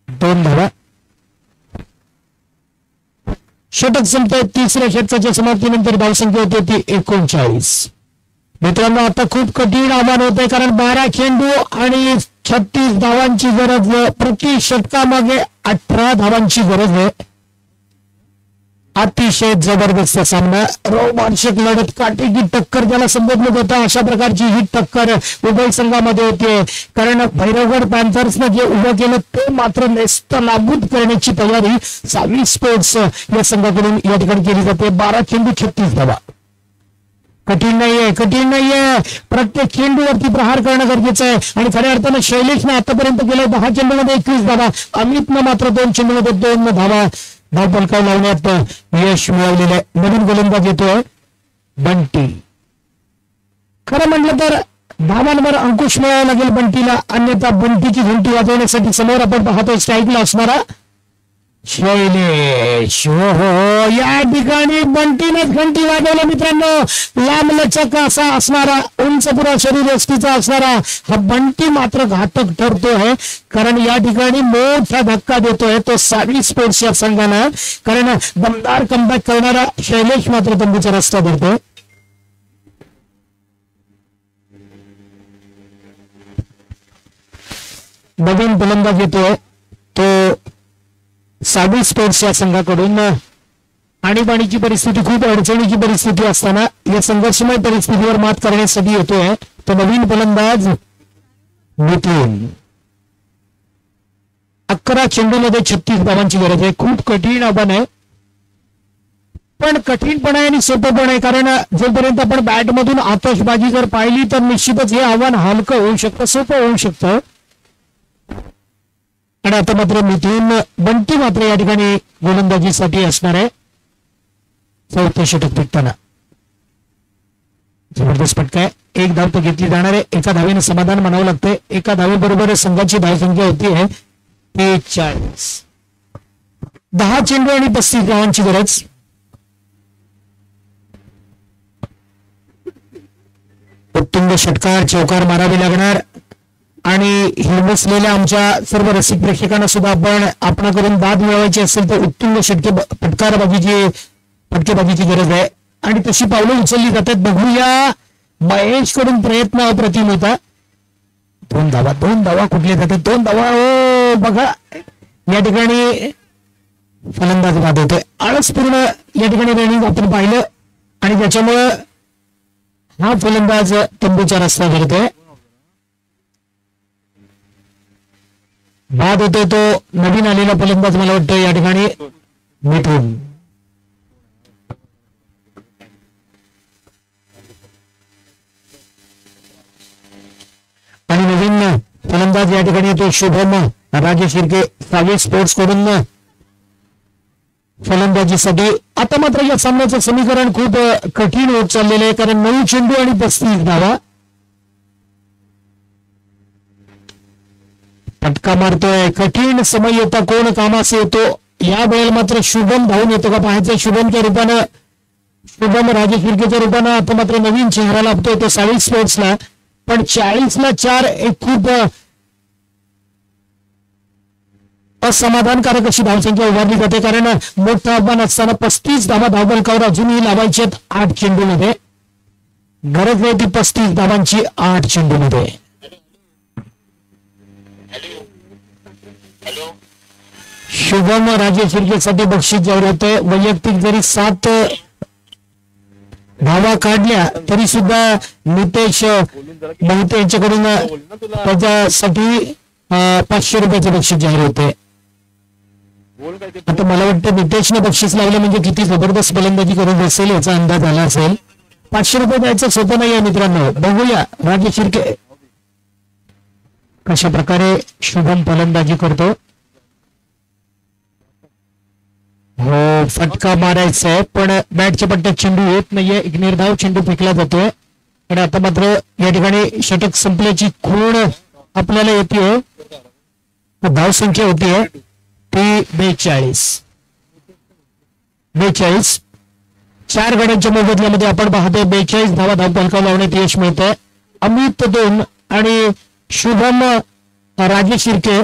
2 धावा. षटक संपतोय. 3ऱ्या षटकाच्या समाप्तीनंतर धावसंख्या होती ती 39. मित्रांनो आता खूप कठीण आव्हान होत आहे. कारण 12 चेंडू आणि 36 धावांची गरज. प्रति षटकामागे 18 धावांची गरज आहे. अतिशय जबरदस्त सामना. रोमांचक लढत. काटेकी टक्कर ज्याला संबोधलं जातं अशा प्रकारची ही टक्कर उभय संघामध्ये होतीये. कारण भैरवगड पॅन्थर्सनं जे उभं केलं ते मात्र नेस्तनाबूत करण्याची तयारी सावी स्पोर्ट्स या संघाकडून या ठिकाणी केली जाते. 12 चेंडू 36 धावा. कठीण नाहीये. प्रत्येक चेंडूवरती प्रहार करणं गरजेचं आहे. आणि खऱ्या अर्थानं शैलेशने आतापर्यंत केलंय 10 चेंडूमध्ये 21 धावा. अमितनं मात्र 2 चेंडूमध्ये 2 धावा धावफलकावर लावण्यात यश मिळवलेलं आहे. नवीन गोलंदाज येतोय बंटी. खरं म्हटलं तर धावांवर अंकुश मिळावा लागेल बंटीला. अन्यथा बंटीची घंटी वाजवण्यासाठी समोर आपण पाहतोय स्ट्राईकला असणारा शैलेश. हो या ठिकाणी बंटीनेच घंटी वाजवलं मित्रांनो. लांब लचक असा असणारा उंच पुरा शरीर यष्टीचा असणारा हा बंटी मात्र घातक ठरतोय. कारण या ठिकाणी मोठा धक्का देतोय तो सावी स्पोर्ट्स या संघानं. कारण दमदार कमबॅक करणारा शैलेश मात्र तंबूचा रस्ता धरतोय. नवीन फलंदाज येतोय तो सावी स्पोर्ट्स या संघाकडून. आणीबाणीची परिस्थिती खूप अडचणीची परिस्थिती असताना या संघर्षमय परिस्थितीवर मात करण्यासाठी येतोय तो नवीन फलंदाज नितीन. 11 चेंडूमध्ये 36 धावांची गरज आहे. खूप कठीण आव्हान आहे. पण कठीण पण आहे आणि सोपं पण आहे. कारण जोपर्यंत आपण बॅटमधून आतषबाजी जर पाहिली तर निश्चितच हे आव्हान हलकं होऊ शकतं, सोपं होऊ शकतं. आणि आता मात्र मिथून बंटी मात्र या ठिकाणी गोलंदाजीसाठी असणार आहे. 4थे षटक फेकताना जबरदस्त फटका आहे. 1 धाव तर घेतली जाणार आहे. एका धावेनं समाधान मानावं लागतंय. एका धावेबरोबर संघाची धावसंख्या होती आहे 43. 10 चेंडू आणि 35 धावांची गरज. उत्तुंग षटकार चौकार मारावे लागणार. आणि हिरवसलेल्या आमच्या सर्व रसिक प्रेक्षकांना सुद्धा आपणाकडून दाद मिळवायची असेल तर उत्तुंग फटकेबाजीची गरज आहे. आणि तशी पावलं उचलली जातात. बघूया महेश कडून प्रयत्न अप्रतिम होता. 2 धावा कुठले जातात. 2 धावा. हो बघा या ठिकाणी फलंदाज बाद होतोय. आळसपूर्ण या ठिकाणी रनिंग आपण पाहिलं आणि त्याच्यामुळं हा फलंदाज तंबूचा रस्ता धरतोय. बाद होतोय तो नवीन आलेला फलंदाज मला वाटतं या ठिकाणी मिथून. आणि नवीन फलंदाज या ठिकाणी येतो शुभम राजे शिर्के सावे स्पोर्ट्स कडून फलंदाजीसाठी. आता मात्र या सामन्याचं समीकरण खूप कठीण होत चाललेलं आहे, कारण 9 चेंडू आणि 35 धावा. फटका मारतोय, कठीण समय येता कोण कामास येतो. या वेळेला मात्र शुभम धावून येतो का पाहायचं. शुभमच्या रूपानं, शुभम राजे शिर्केच्या रूपानं आता मात्र नवीन चेहरा लाभतोय तो सावी स्पोर्ट्सला. पण 40ला 4 एक खूप असमाधानकारक अशी धावसंख्या उभारली जाते, कारण मोठं आव्हान असताना 35 धावा धावबलकावर अजूनही लावायचे 8 चेंडूमध्ये. गरज आहे ती 35 धावांची 8 चेंडूमध्ये. शुभम राजे शिर्केसाठी बक्षीस जाहीर होते. वैयक्तिक जरी 7 धावा काढल्या तरी सुद्धा नितेश मोहिते यांच्याकडून त्याच्यासाठी 500 रुपयाचे बक्षीस जाहीर होते. आता मला वाटतं नितेशने बक्षीस लावलं म्हणजे किती जबरदस्त फलंदाजी करून बसेल याचा अंदाज आला असेल. 500 रुपये द्यायचं सोपं नाही आहे मित्रांनो. बघूया राजे शिर्के कशा प्रकारे शुभम फलंदाजी करतो. हो, फटका मारायचा आहे पण बॅटच्या पट्ट्यात चेंडू येत नाहीये. एक निर्धाव चेंडू फेकला जातोय आणि आता मात्र या ठिकाणी षटक संपल्याची खूण आपल्याला येते. धावसंख्या होतीये ती 42. 4 गड्यांच्या मोबदल्यामध्ये आपण पाहतोय 42 धावा धावफलकावर लावण्यात यश मिळतंय. अमित 2 आणि शुभम राजे शिर्के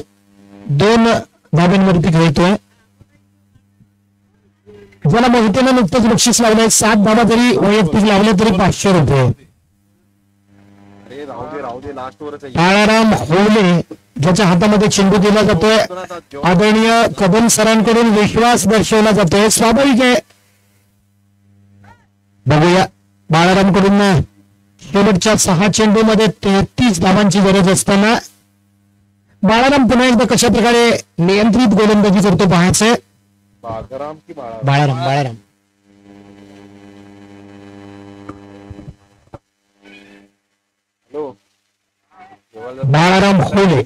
2 धाब्यांवरती खेळतोय. ज्याला मोहितेनं नुकतंच बक्षीस लावलंय 7 धावा जरी वैयक्तिक लावले तरी 500 रुपये. बाळाराम होले ज्याच्या हातामध्ये चेंडू दिला जातोय, आदरणीय कदम सरांकडून विश्वास दर्शवला जातोय. स्वाभाविक आहे. बघूया बाळाराम कडून शेवटच्या 6 चेंडूमध्ये 33 धावांची गरज असताना बाळाराम पुन्हा एकदा कशा प्रकारे नियंत्रित गोलंदाजी करतो पाहायचंय. बाळाराम बाळाराम होले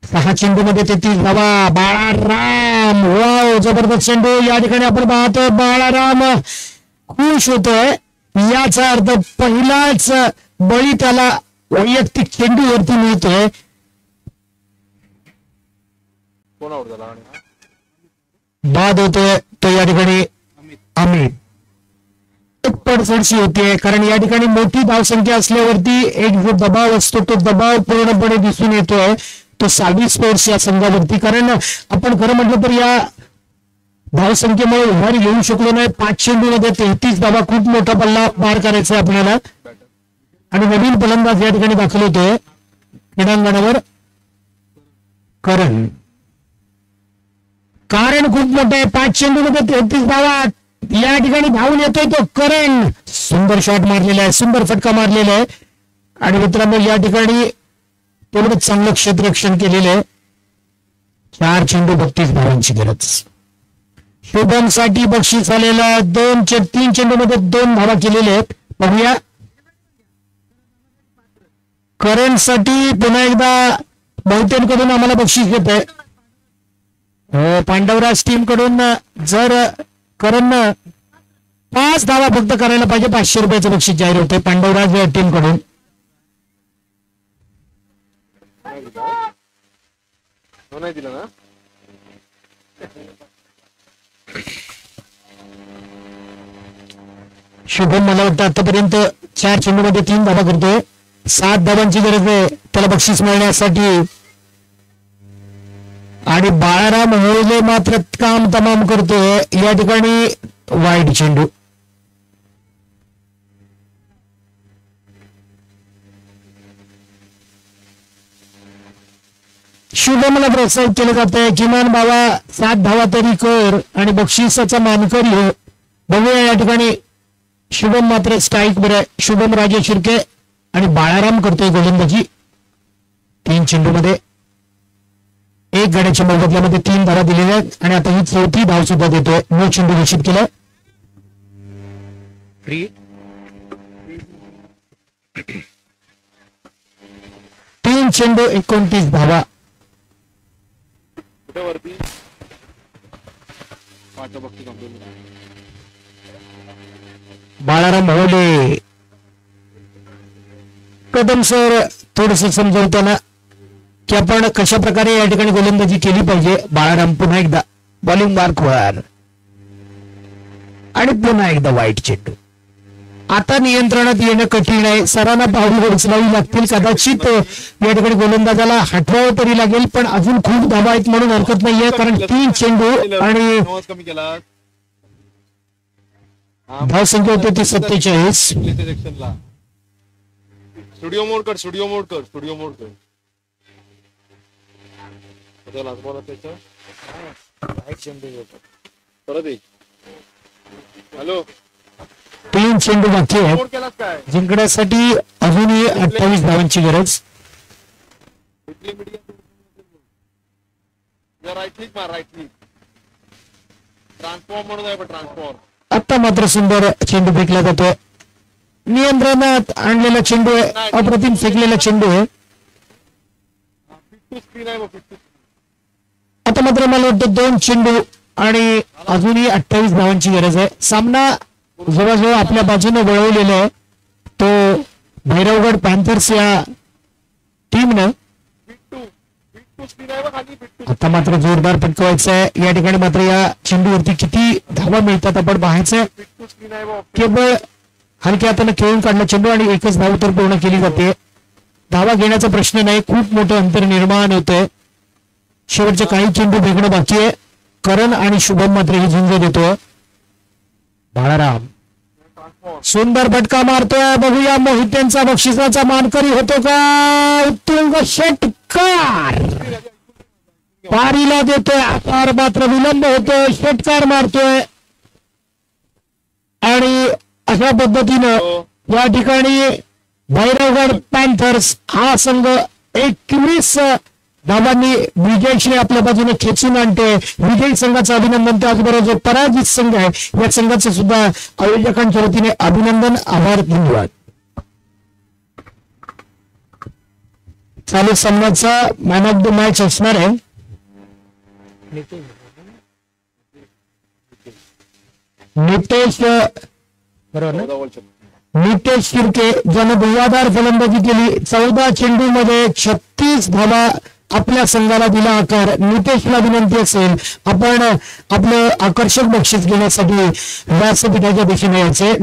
6 चेंडूमध्ये 33 धावा. बाळाराम वाव, जबरदस्त चेंडू. या ठिकाणी आपण पाहतोय बाळाराम खुश होतोय. याचा अर्थ पहिलाच बळी त्याला वैयक्तिक चेंडूवरती मिळतोय. बाद होतोय तो या ठिकाणी अमित. एक पडसडशी होतीये, कारण या ठिकाणी मोठी धावसंख्या असल्यावरती एक जो दबाव असतो तो दबाव पूर्णपणे दिसून येतोय तो सावी स्पोर्ट्स या संघावरती. कारण आपण खरं म्हटलं तर या धावसंख्येमुळे उभारी घेऊ शकलो नाही. 5 चेंडूमध्ये 33 धावा, खूप मोठा पल्ला पार करायचा आहे आपल्याला. आणि नवीन फलंदाज या ठिकाणी दाखल होतोय क्रीडांगणावर कारण खूप मोठं आहे. 5 चेंडूमध्ये 33 धावा. या ठिकाणी धावून येतोय तो करण. सुंदर शॉट मारलेला आहे, सुंदर फटका मारलेला आहे. आणि मित्रांनो या ठिकाणी तेवढंच चांगलं क्षेत्ररक्षण केलेलं आहे. 4 चेंडू 32 धावांची गरज. शुभम साठी बक्षीस आलेला 3 चेंडूमध्ये 2 धावा केलेल्या आहेत. बघूया करण साठी पुन्हा एकदा बहुतेकडून आम्हाला बक्षीस येत आहे. पांडवराज टीम कडून जर करण 5 धावा फक्त करायला पाहिजे 500 रुपयाचं बक्षीस जाहीर होते पांडवराज टीम कडून. शुभम मला वाटतं आतापर्यंत 4 चेंडूमध्ये 3 धावा करतोय. 7 धावांची गरज आहे त्याला बक्षीस मिळण्यासाठी. आणि बाळाराम होले मात्र काम तमाम करतोय. या ठिकाणी वाईड चेंडू. शुभमला प्रोत्साहित केलं जातंय, किमान बाबा 7 धावा तरी कर आणि बक्षिसाचा मानकरी हो. बघूया या ठिकाणी शुभम मात्र स्ट्राईक बरं. शुभम राजे शिर्के आणि बाळाराम करतोय गोलंदाजी 3 चेंडूमध्ये. एक गड्याच्या मोबदल्यामध्ये 3 धावा दिलेल्या आहेत आणि आता ही 4थी धाव सुद्धा देतोय. नो चेंडू घोषित केलं. फ्री 3 चेंडू 29 धावा. कुठे वरती पाठ बघती कंप्लीट बाळाराम होले कदम सर थोडस समजवताना की आपण कशा प्रकारे या ठिकाणी गोलंदाजी केली पाहिजे. बाळाराम पुन्हा एकदा बॉलिंग मार्कवर आणि पुन्हा एकदा वाईट चेंडू. आता नियंत्रणात येणं कठीण आहे. सरांना पावलं उचलावी लागतील. कदाचित या ठिकाणी गोलंदाजाला हटवावं तरी लागेल पण अजून खूप धावा आहेत म्हणून हरकत नाहीये कारण 3 चेंडू आणि कमी केला धाव संख्या होती ती 47. सेक्शनला स्टुडिओ मोड कर स्टुडिओ मोड कर स्टुडिओ मोड कर त्याला बोला त्याचं राईट चेंडू परत एक हॅलो 3 चेंडू बाकी आहेत. मोड केलास काय जिंकण्यासाठी अजूनही 28 धावांची गरज. राईट क्लिक मार राईट क्लिक ट्रान्सफॉर्म म्हणून आहे पण ट्रान्सफॉर्म आता मात्र सुंदर चेंडू फेकला जातोय. नियंत्रणात आणलेला चेंडू आहे. अप्रतिम फेकलेला चेंडू आहे. स्क्रीन आहे आता मात्र मला वाटतं 2 चेंडू आणि अजूनही 28 धावांची गरज आहे. सामना जवळजवळ आपल्या बाजूने वळवलेला आहे. तो भैरवगड पॅन्थर्स या टीमनं स्क्रीन आहे खाली आता मात्र जोरदार पटकवायचं आहे. या ठिकाणी मात्र या चेंडूवरती किती धावा मिळतात आपण पाहायचंय. स्क्रीन आहे केवळ हलक्या हाताने खेळून काढला चेंडू आणि एकच धाव तर पूर्ण केली जाते. धावा घेण्याचा प्रश्न नाही. खूप मोठं अंतर निर्माण होतंय. शेवटचे काही चेंडू फेकणं बाकी आहे. करण आणि शुभम मात्र ही झुंज देतोय. बाळाराम सुंदर फटका मारतोय. बघूया मोहित्यांचा बक्षिसाचा मानकरी होतो का. उत्तुंग षटकार पारीला देतोय. आकार मात्र विलंब होतोय. षटकार मारतोय आणि अशा पद्धतीनं या ठिकाणी भैरवगड पॅन्थर्स हा संघ 21 धावांनी विजयश्री आपल्या बाजूने खेचून आणते. विजयी संघाचं अभिनंदन. त्याचबरोबर जो पराजित संघ आहे या संघाचे सुद्धा आयोजकांच्या वतीने अभिनंदन. आभार. धन्यवाद. चालू सामन्याचा मॅन ऑफ द मॅच असणार आहे नितेश बरोबर ना. नितेश शिर्के ज्यानं धुवाधार फलंदाजी केली. 14 चेंडू मध्ये 36 धावा आपल्या संघाला दिला आकार. नितेशला विनंती असेल आपण आपलं आकर्षक बक्षीस घेण्यासाठी व्यासपीठाच्या दिशेने यायचे.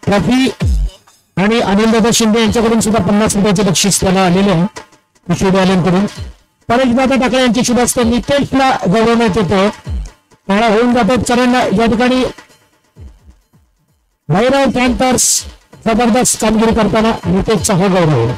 ट्रॉफी आणि अनिलदादा शिंदे यांच्याकडून सुद्धा 50 रुपयाचे बक्षीस त्याला आलेले आहे कृषीवाल्यांकडून. परेशदादा टाकळे यांची शुभ असते. नितेशला गौरवण्यात येतो. त्याला होऊन जातात कारण या ठिकाणी भैरव पॅन्थर्स जबरदस्त कामगिरी करताना नितेशचा हा गौरव.